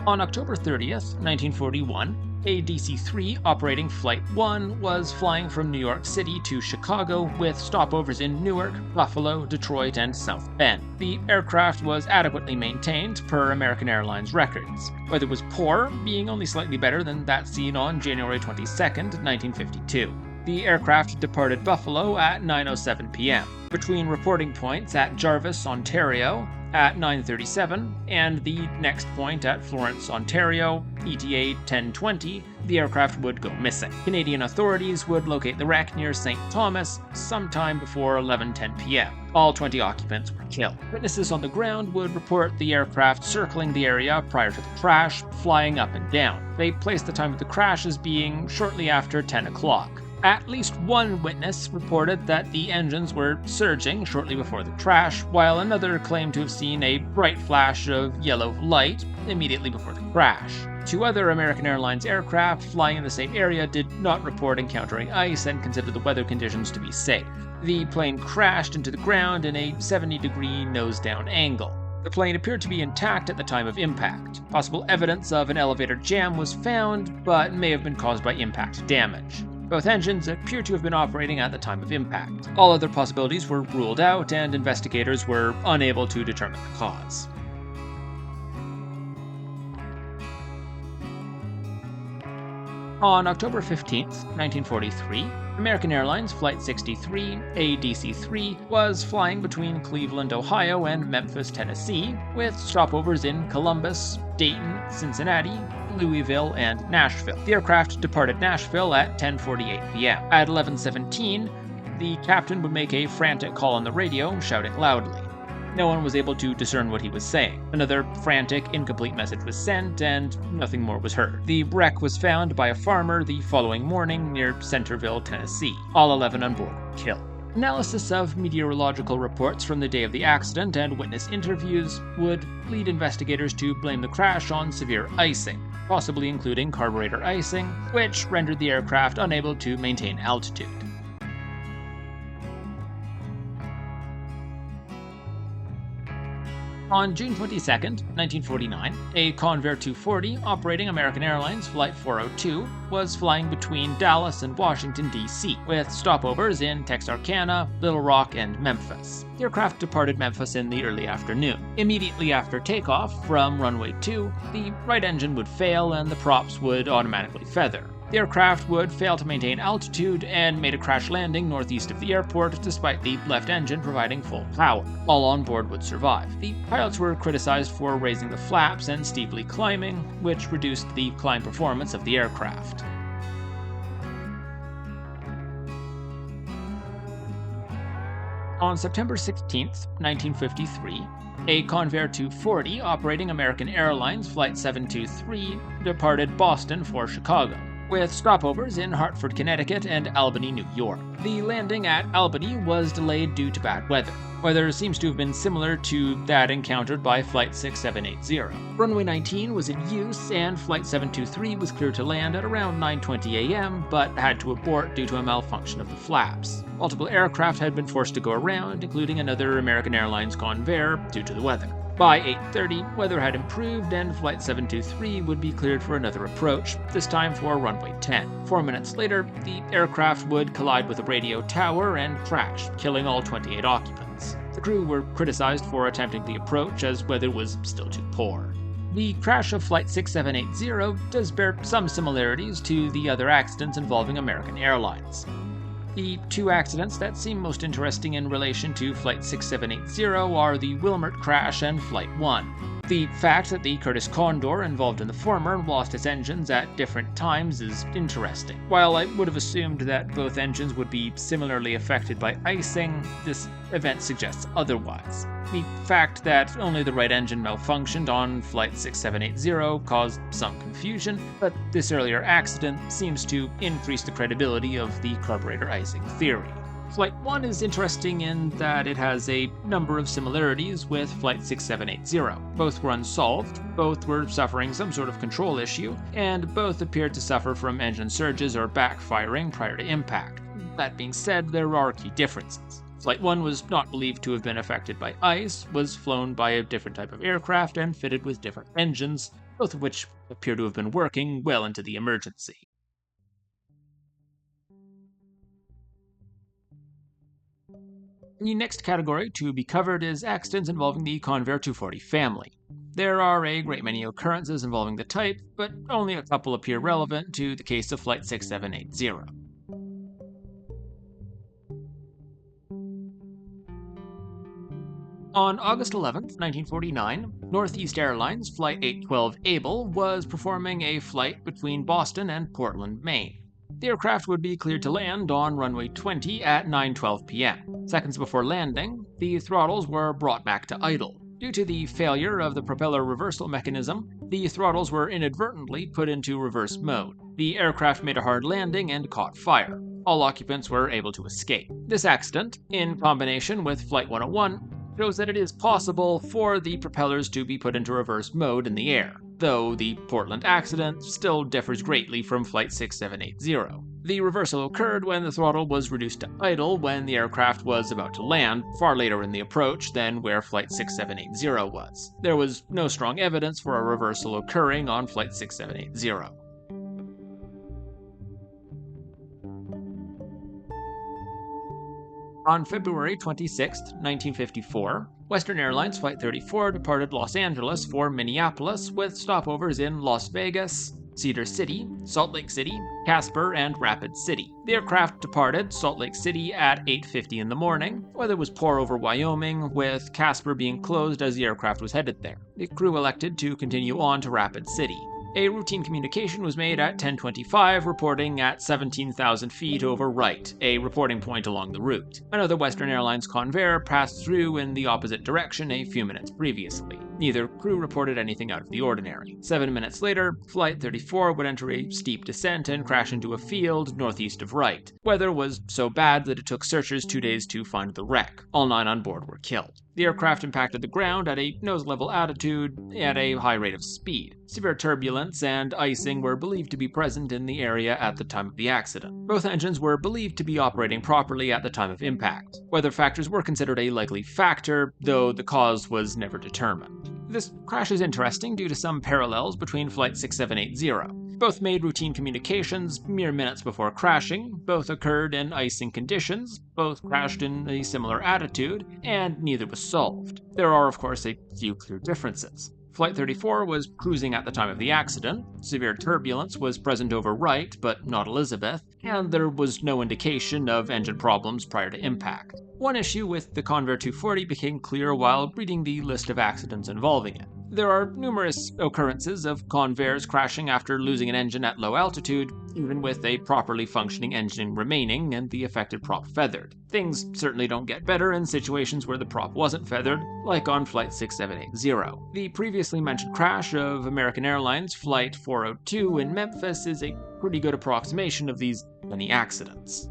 On October 30th, 1941, a DC-3 operating Flight 1 was flying from New York City to Chicago with stopovers in Newark, Buffalo, Detroit, and South Bend. The aircraft was adequately maintained per American Airlines records. Weather was poor, being only slightly better than that seen on January 22, 1952. The aircraft departed Buffalo at 9:07 p.m. Between reporting points at Jarvis, Ontario, at 9:37, and the next point at Florence, Ontario, ETA 10:20, the aircraft would go missing. Canadian authorities would locate the wreck near St. Thomas sometime before 11:10 p.m. All 20 occupants were killed. Witnesses on the ground would report the aircraft circling the area prior to the crash, flying up and down. They placed the time of the crash as being shortly after 10 o'clock. At least one witness reported that the engines were surging shortly before the crash, while another claimed to have seen a bright flash of yellow light immediately before the crash. 2 other American Airlines aircraft flying in the same area did not report encountering ice and considered the weather conditions to be safe. The plane crashed into the ground in a 70-degree nose-down angle. The plane appeared to be intact at the time of impact. Possible evidence of an elevator jam was found, but may have been caused by impact damage. Both engines appear to have been operating at the time of impact. All other possibilities were ruled out, and investigators were unable to determine the cause. On October 15, 1943, American Airlines Flight 63, a DC-3, was flying between Cleveland, Ohio and Memphis, Tennessee, with stopovers in Columbus, Dayton, Cincinnati, Louisville, and Nashville. The aircraft departed Nashville at 10:48 p.m. At 11:17, the captain would make a frantic call on the radio, shouting loudly. No one was able to discern what he was saying. Another frantic, incomplete message was sent, and nothing more was heard. The wreck was found by a farmer the following morning near Centerville, Tennessee. All 11 on board were killed. Analysis of meteorological reports from the day of the accident and witness interviews would lead investigators to blame the crash on severe icing, possibly including carburetor icing, which rendered the aircraft unable to maintain altitude. On June 22, 1949, a Convair 240 operating American Airlines Flight 402 was flying between Dallas and Washington, D.C., with stopovers in Texarkana, Little Rock, and Memphis. The aircraft departed Memphis in the early afternoon. Immediately after takeoff from runway 2, the right engine would fail and the props would automatically feather. The aircraft would fail to maintain altitude and made a crash landing northeast of the airport despite the left engine providing full power. All on board would survive. The pilots were criticized for raising the flaps and steeply climbing, which reduced the climb performance of the aircraft. On September 16, 1953, a Convair 240 operating American Airlines Flight 723 departed Boston for Chicago, with stopovers in Hartford, Connecticut and Albany, New York. The landing at Albany was delayed due to bad weather. Weather seems to have been similar to that encountered by Flight 6780. Runway 19 was in use and Flight 723 was cleared to land at around 9:20 a.m., but had to abort due to a malfunction of the flaps. Multiple aircraft had been forced to go around, including another American Airlines Convair, due to the weather. By 8:30, weather had improved and Flight 723 would be cleared for another approach, this time for runway 10. 4 minutes later, the aircraft would collide with a radio tower and crash, killing all 28 occupants. The crew were criticized for attempting the approach as weather was still too poor. The crash of Flight 6780 does bear some similarities to the other accidents involving American Airlines. The two accidents that seem most interesting in relation to Flight 6780 are the Wilmert crash and Flight 1. The fact that the Curtiss Condor involved in the former lost its engines at different times is interesting. While I would have assumed that both engines would be similarly affected by icing, this event suggests otherwise. The fact that only the right engine malfunctioned on Flight 6780 caused some confusion, but this earlier accident seems to increase the credibility of the carburetor icing theory. Flight 1 is interesting in that it has a number of similarities with Flight 6780. Both were unsolved, both were suffering some sort of control issue, and both appeared to suffer from engine surges or backfiring prior to impact. That being said, there are key differences. Flight 1 was not believed to have been affected by ice, was flown by a different type of aircraft, and fitted with different engines, both of which appear to have been working well into the emergency. The next category to be covered is accidents involving the Convair 240 family. There are a great many occurrences involving the type, but only a couple appear relevant to the case of Flight 6780. On August 11, 1949, Northeast Airlines Flight 812 Able was performing a flight between Boston and Portland, Maine. The aircraft would be cleared to land on runway 20 at 9:12 p.m. Seconds before landing, the throttles were brought back to idle. Due to the failure of the propeller reversal mechanism, the throttles were inadvertently put into reverse mode. The aircraft made a hard landing and caught fire. All occupants were able to escape. This accident, in combination with Flight 101, shows that it is possible for the propellers to be put into reverse mode in the air, though the Portland accident still differs greatly from Flight 6780. The reversal occurred when the throttle was reduced to idle when the aircraft was about to land, far later in the approach than where Flight 6780 was. There was no strong evidence for a reversal occurring on Flight 6780. On February 26, 1954, Western Airlines Flight 34 departed Los Angeles for Minneapolis with stopovers in Las Vegas, Cedar City, Salt Lake City, Casper, and Rapid City. The aircraft departed Salt Lake City at 8:50 in the morning. Weather was poor over Wyoming, with Casper being closed as the aircraft was headed there. The crew elected to continue on to Rapid City. A routine communication was made at 10:25, reporting at 17,000 feet over Wright, a reporting point along the route. Another Western Airlines Convair passed through in the opposite direction a few minutes previously. Neither crew reported anything out of the ordinary. 7 minutes later, Flight 34 would enter a steep descent and crash into a field northeast of Wright. Weather was so bad that it took searchers 2 days to find the wreck. All 9 on board were killed. The aircraft impacted the ground at a nose-level altitude at a high rate of speed. Severe turbulence and icing were believed to be present in the area at the time of the accident. Both engines were believed to be operating properly at the time of impact. Weather factors were considered a likely factor, though the cause was never determined. This crash is interesting due to some parallels between Flight 6780. Both made routine communications mere minutes before crashing, both occurred in icing conditions, both crashed in a similar attitude, and neither was solved. There are, of course, a few clear differences. Flight 34 was cruising at the time of the accident, severe turbulence was present over Wright but not Elizabeth, and there was no indication of engine problems prior to impact. One issue with the Convair 240 became clear while reading the list of accidents involving it. There are numerous occurrences of Convairs crashing after losing an engine at low altitude, even with a properly functioning engine remaining and the affected prop feathered. Things certainly don't get better in situations where the prop wasn't feathered, like on Flight 6780. The previously mentioned crash of American Airlines Flight 402 in Memphis is a pretty good approximation of these many accidents.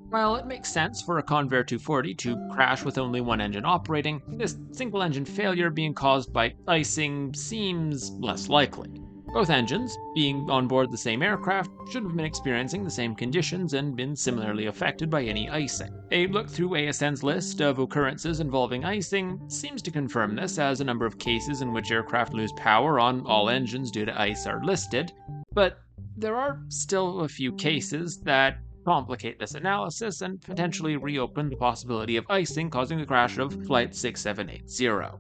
While it makes sense for a Convair 240 to crash with only one engine operating, this single engine failure being caused by icing seems less likely. Both engines, being on board the same aircraft, should have been experiencing the same conditions and been similarly affected by any icing. A look through ASN's list of occurrences involving icing seems to confirm this, as a number of cases in which aircraft lose power on all engines due to ice are listed, but there are still a few cases that complicate this analysis and potentially reopen the possibility of icing causing the crash of Flight 6780.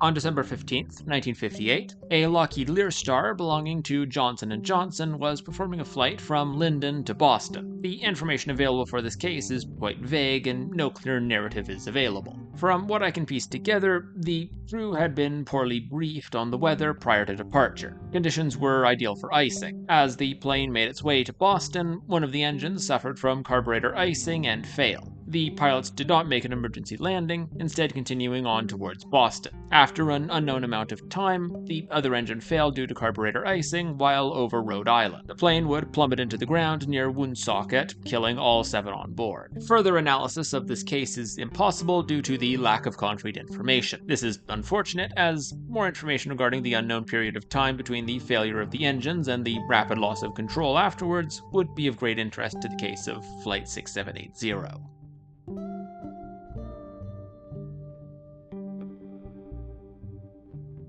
On December 15, 1958, a Lockheed Learstar belonging to Johnson & Johnson was performing a flight from Linden to Boston. The information available for this case is quite vague and no clear narrative is available. From what I can piece together, the crew had been poorly briefed on the weather prior to departure. Conditions were ideal for icing. As the plane made its way to Boston, one of the engines suffered from carburetor icing and failed. The pilots did not make an emergency landing, instead continuing on towards Boston. After an unknown amount of time, the other engine failed due to carburetor icing while over Rhode Island. The plane would plummet into the ground near Woonsocket, killing all 7 on board. Further analysis of this case is impossible due to the lack of concrete information. This is unfortunate, as more information regarding the unknown period of time between the failure of the engines and the rapid loss of control afterwards would be of great interest to the case of Flight 6780.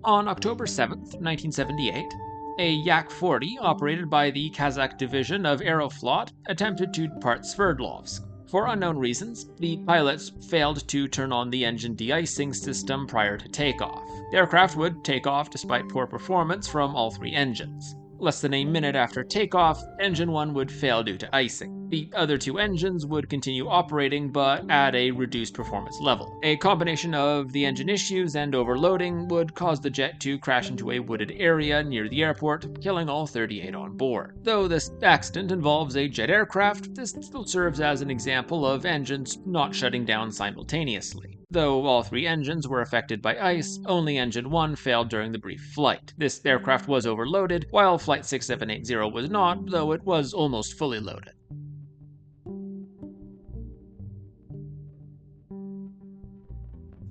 On October 7, 1978, a Yak-40 operated by the Kazakh division of Aeroflot attempted to depart Sverdlovsk. For unknown reasons, the pilots failed to turn on the engine de-icing system prior to takeoff. The aircraft would take off despite poor performance from all 3 engines. Less than a minute after takeoff, Engine 1 would fail due to icing. The other 2 engines would continue operating, but at a reduced performance level. A combination of the engine issues and overloading would cause the jet to crash into a wooded area near the airport, killing all 38 on board. Though this accident involves a jet aircraft, this still serves as an example of engines not shutting down simultaneously. Though all 3 engines were affected by ice, only Engine 1 failed during the brief flight. This aircraft was overloaded, while Flight 6780 was not, though it was almost fully loaded.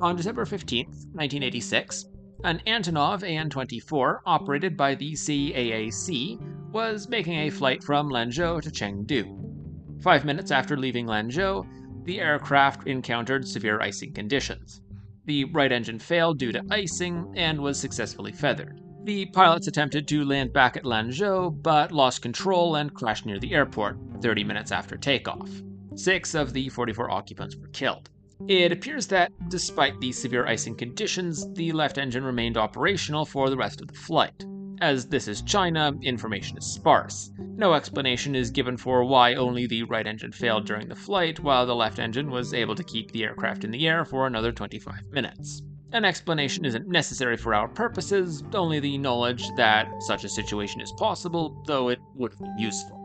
On December 15, 1986, an Antonov AN-24 operated by the CAAC was making a flight from Lanzhou to Chengdu. 5 minutes after leaving Lanzhou, the aircraft encountered severe icing conditions. The right engine failed due to icing and was successfully feathered. The pilots attempted to land back at Lanzhou, but lost control and crashed near the airport 30 minutes after takeoff. 6 of the 44 occupants were killed. It appears that, despite the severe icing conditions, the left engine remained operational for the rest of the flight. As this is China, information is sparse. No explanation is given for why only the right engine failed during the flight, while the left engine was able to keep the aircraft in the air for another 25 minutes. An explanation isn't necessary for our purposes, only the knowledge that such a situation is possible, though it would have been useful.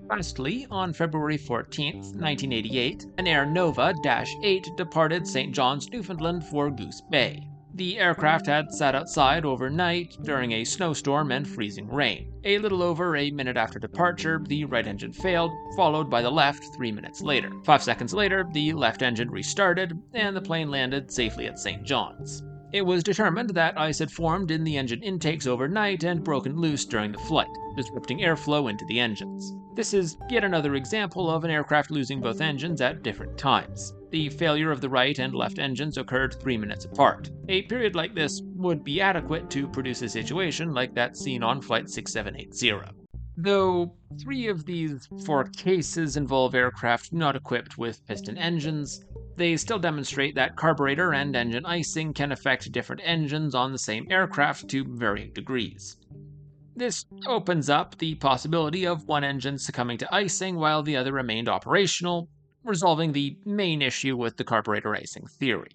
Lastly, on February 14, 1988, an Air Nova -8 departed St. John's, Newfoundland for Goose Bay. The aircraft had sat outside overnight during a snowstorm and freezing rain. A little over a minute after departure, the right engine failed, followed by the left 3 minutes later. 5 seconds later, the left engine restarted, and the plane landed safely at St. John's. It was determined that ice had formed in the engine intakes overnight and broken loose during the flight, disrupting airflow into the engines. This is yet another example of an aircraft losing both engines at different times. The failure of the right and left engines occurred 3 minutes apart. A period like this would be adequate to produce a situation like that seen on Flight 6780. Though 3 of these 4 cases involve aircraft not equipped with piston engines, they still demonstrate that carburetor and engine icing can affect different engines on the same aircraft to varying degrees. This opens up the possibility of one engine succumbing to icing while the other remained operational, resolving the main issue with the carburetor icing theory.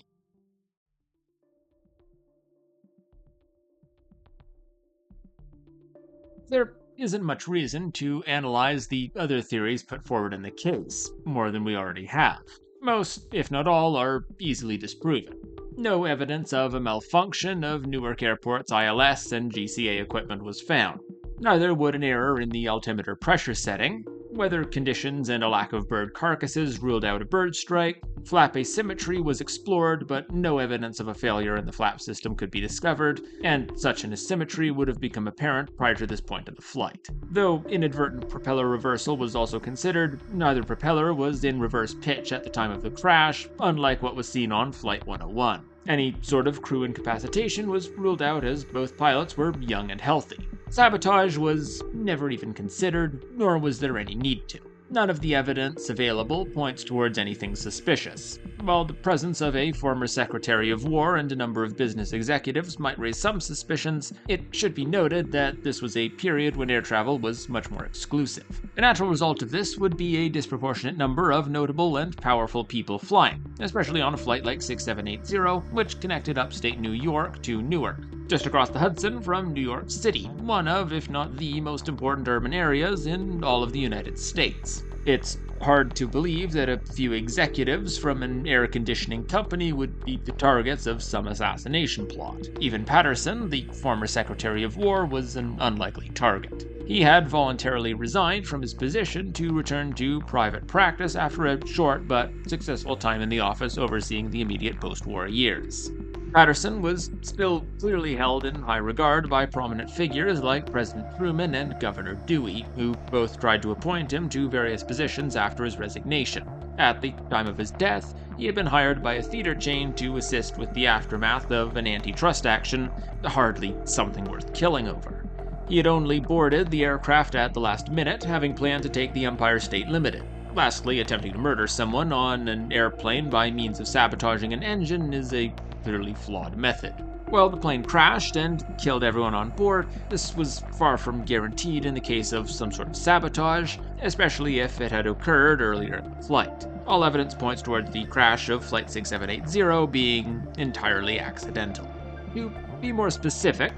There isn't much reason to analyze the other theories put forward in the case, more than we already have. Most, if not all, are easily disproven. No evidence of a malfunction of Newark Airport's ILS and GCA equipment was found. Neither would an error in the altimeter pressure setting. Weather conditions and a lack of bird carcasses ruled out a bird strike. Flap asymmetry was explored, but no evidence of a failure in the flap system could be discovered, and such an asymmetry would have become apparent prior to this point in the flight. Though inadvertent propeller reversal was also considered, neither propeller was in reverse pitch at the time of the crash, unlike what was seen on Flight 101. Any sort of crew incapacitation was ruled out as both pilots were young and healthy. Sabotage was never even considered, nor was there any need to. None of the evidence available points towards anything suspicious. While the presence of a former Secretary of War and a number of business executives might raise some suspicions, it should be noted that this was a period when air travel was much more exclusive. A natural result of this would be a disproportionate number of notable and powerful people flying, especially on a flight like 6780, which connected upstate New York to Newark, just across the Hudson from New York City, one of, if not the most important urban areas in all of the United States. It's hard to believe that a few executives from an air conditioning company would be the targets of some assassination plot. Even Patterson, the former Secretary of War, was an unlikely target. He had voluntarily resigned from his position to return to private practice after a short but successful time in the office overseeing the immediate post-war years. Patterson was still clearly held in high regard by prominent figures like President Truman and Governor Dewey, who both tried to appoint him to various positions after his resignation. At the time of his death, he had been hired by a theater chain to assist with the aftermath of an antitrust action, hardly something worth killing over. He had only boarded the aircraft at the last minute, having planned to take the Empire State Limited. Lastly, attempting to murder someone on an airplane by means of sabotaging an engine is a clearly flawed method. While the plane crashed and killed everyone on board, this was far from guaranteed in the case of some sort of sabotage, especially if it had occurred earlier in the flight. All evidence points towards the crash of Flight 6780 being entirely accidental. To be more specific,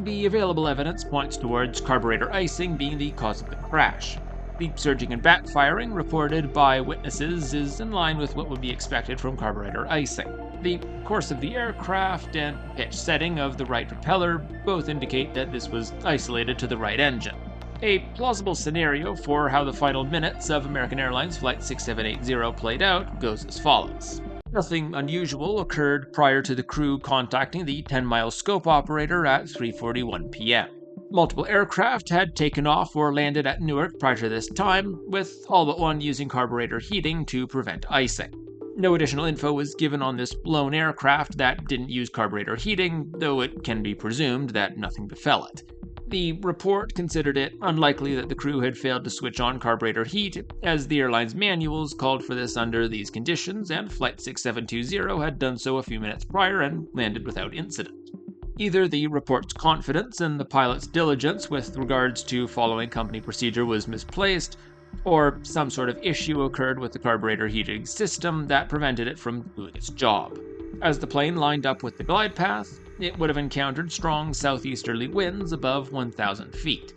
the available evidence points towards carburetor icing being the cause of the crash. The surging and backfiring reported by witnesses is in line with what would be expected from carburetor icing. The course of the aircraft and pitch setting of the right propeller both indicate that this was isolated to the right engine. A plausible scenario for how the final minutes of American Airlines Flight 6780 played out goes as follows. Nothing unusual occurred prior to the crew contacting the 10-mile scope operator at 3:41 p.m. Multiple aircraft had taken off or landed at Newark prior to this time, with all but one using carburetor heating to prevent icing. No additional info was given on this lone aircraft that didn't use carburetor heating, though it can be presumed that nothing befell it. The report considered it unlikely that the crew had failed to switch on carburetor heat, as the airline's manuals called for this under these conditions, and Flight 6720 had done so a few minutes prior and landed without incident. Either the report's confidence in the pilot's diligence with regards to following company procedure was misplaced, or some sort of issue occurred with the carburetor heating system that prevented it from doing its job. As the plane lined up with the glide path, it would have encountered strong southeasterly winds above 1,000 feet.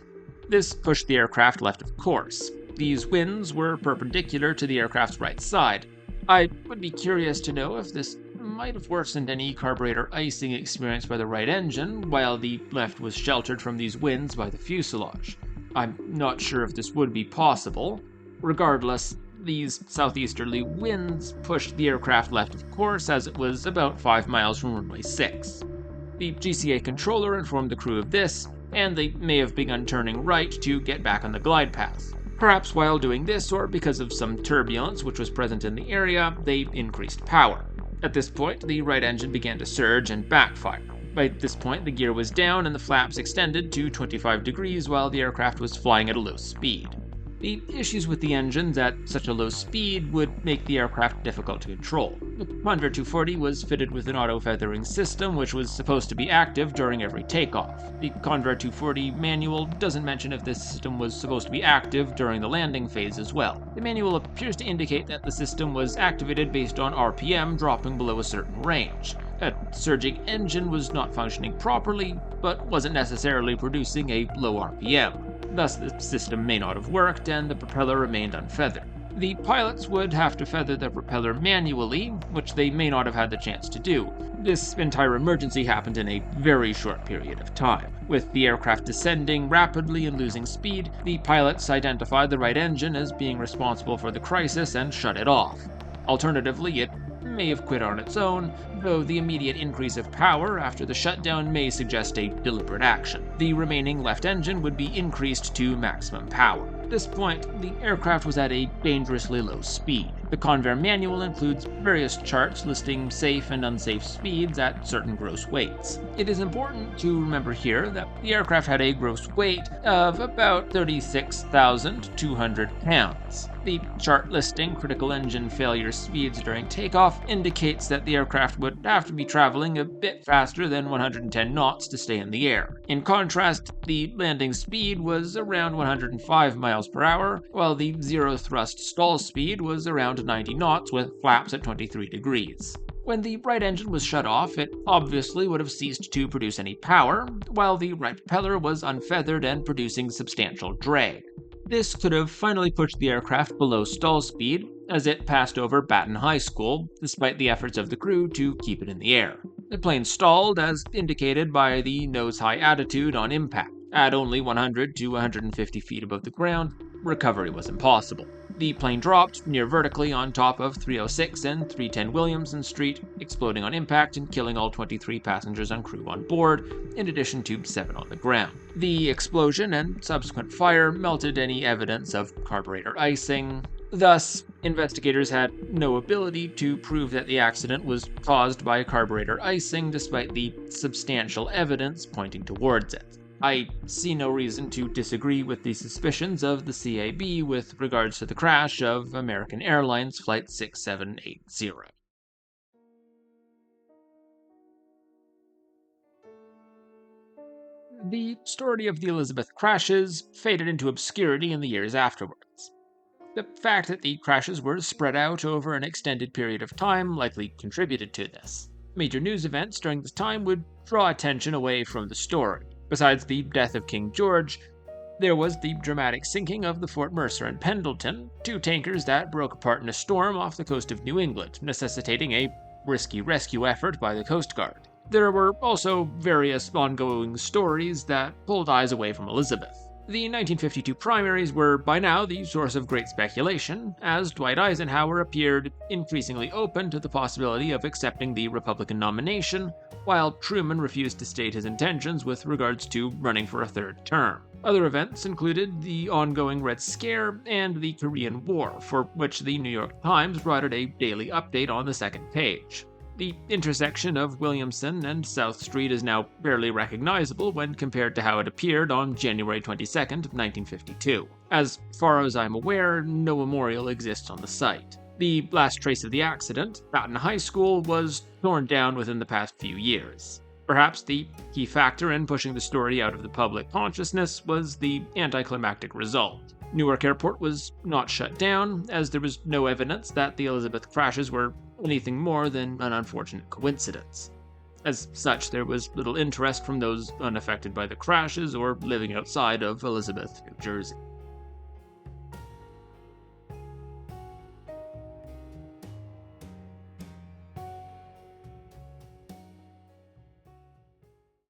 This pushed the aircraft left of course. These winds were perpendicular to the aircraft's right side. I would be curious to know if this might have worsened any carburetor icing experienced by the right engine, while the left was sheltered from these winds by the fuselage. I'm not sure if this would be possible. Regardless, these southeasterly winds pushed the aircraft left of course as it was about 5 miles from runway 6. The GCA controller informed the crew of this, and they may have begun turning right to get back on the glide path. Perhaps while doing this, or because of some turbulence which was present in the area, they increased power. At this point, the right engine began to surge and backfire. By this point, the gear was down and the flaps extended to 25 degrees while the aircraft was flying at a low speed. The issues with the engines at such a low speed would make the aircraft difficult to control. The Convair 240 was fitted with an auto-feathering system which was supposed to be active during every takeoff. The Convair 240 manual doesn't mention if this system was supposed to be active during the landing phase as well. The manual appears to indicate that the system was activated based on RPM dropping below a certain range. A surging engine was not functioning properly, but wasn't necessarily producing a low RPM. Thus, the system may not have worked, and the propeller remained unfeathered. The pilots would have to feather the propeller manually, which they may not have had the chance to do. This entire emergency happened in a very short period of time. With the aircraft descending rapidly and losing speed, the pilots identified the right engine as being responsible for the crisis and shut it off. Alternatively, it may have quit on its own, though the immediate increase of power after the shutdown may suggest a deliberate action. The remaining left engine would be increased to maximum power. At this point, the aircraft was at a dangerously low speed. The Convair manual includes various charts listing safe and unsafe speeds at certain gross weights. It is important to remember here that the aircraft had a gross weight of about 36,200 pounds. The chart listing critical engine failure speeds during takeoff indicates that the aircraft would have to be traveling a bit faster than 110 knots to stay in the air. In contrast, the landing speed was around 105 miles per hour, while the zero thrust stall speed was around 90 knots with flaps at 23 degrees. When the right engine was shut off, it obviously would have ceased to produce any power, while the right propeller was unfeathered and producing substantial drag. This could have finally pushed the aircraft below stall speed as it passed over Baton High School, despite the efforts of the crew to keep it in the air. The plane stalled as indicated by the nose-high attitude on impact. At only 100 to 150 feet above the ground, recovery was impossible. The plane dropped near vertically on top of 306 and 310 Williamson Street, exploding on impact and killing all 23 passengers and crew on board, in addition to 7 on the ground. The explosion and subsequent fire melted any evidence of carburetor icing. Thus, investigators had no ability to prove that the accident was caused by carburetor icing despite the substantial evidence pointing towards it. I see no reason to disagree with the suspicions of the CAB with regards to the crash of American Airlines Flight 6780. The story of the Elizabeth crashes faded into obscurity in the years afterwards. The fact that the crashes were spread out over an extended period of time likely contributed to this. Major news events during this time would draw attention away from the story. Besides the death of King George, there was the dramatic sinking of the Fort Mercer and Pendleton, 2 tankers that broke apart in a storm off the coast of New England, necessitating a risky rescue effort by the Coast Guard. There were also various ongoing stories that pulled eyes away from Elizabeth. The 1952 primaries were by now the source of great speculation, as Dwight Eisenhower appeared increasingly open to the possibility of accepting the Republican nomination, while Truman refused to state his intentions with regards to running for a third term. Other events included the ongoing Red Scare and the Korean War, for which the New York Times brought it a daily update on the second page. The intersection of Williamson and South Street is now barely recognizable when compared to how it appeared on January 22nd, 1952. As far as I'm aware, no memorial exists on the site. The last trace of the accident, Patton High School, was torn down within the past few years. Perhaps the key factor in pushing the story out of the public consciousness was the anticlimactic result. Newark Airport was not shut down, as there was no evidence that the Elizabeth crashes were anything more than an unfortunate coincidence. As such, there was little interest from those unaffected by the crashes or living outside of Elizabeth, New Jersey.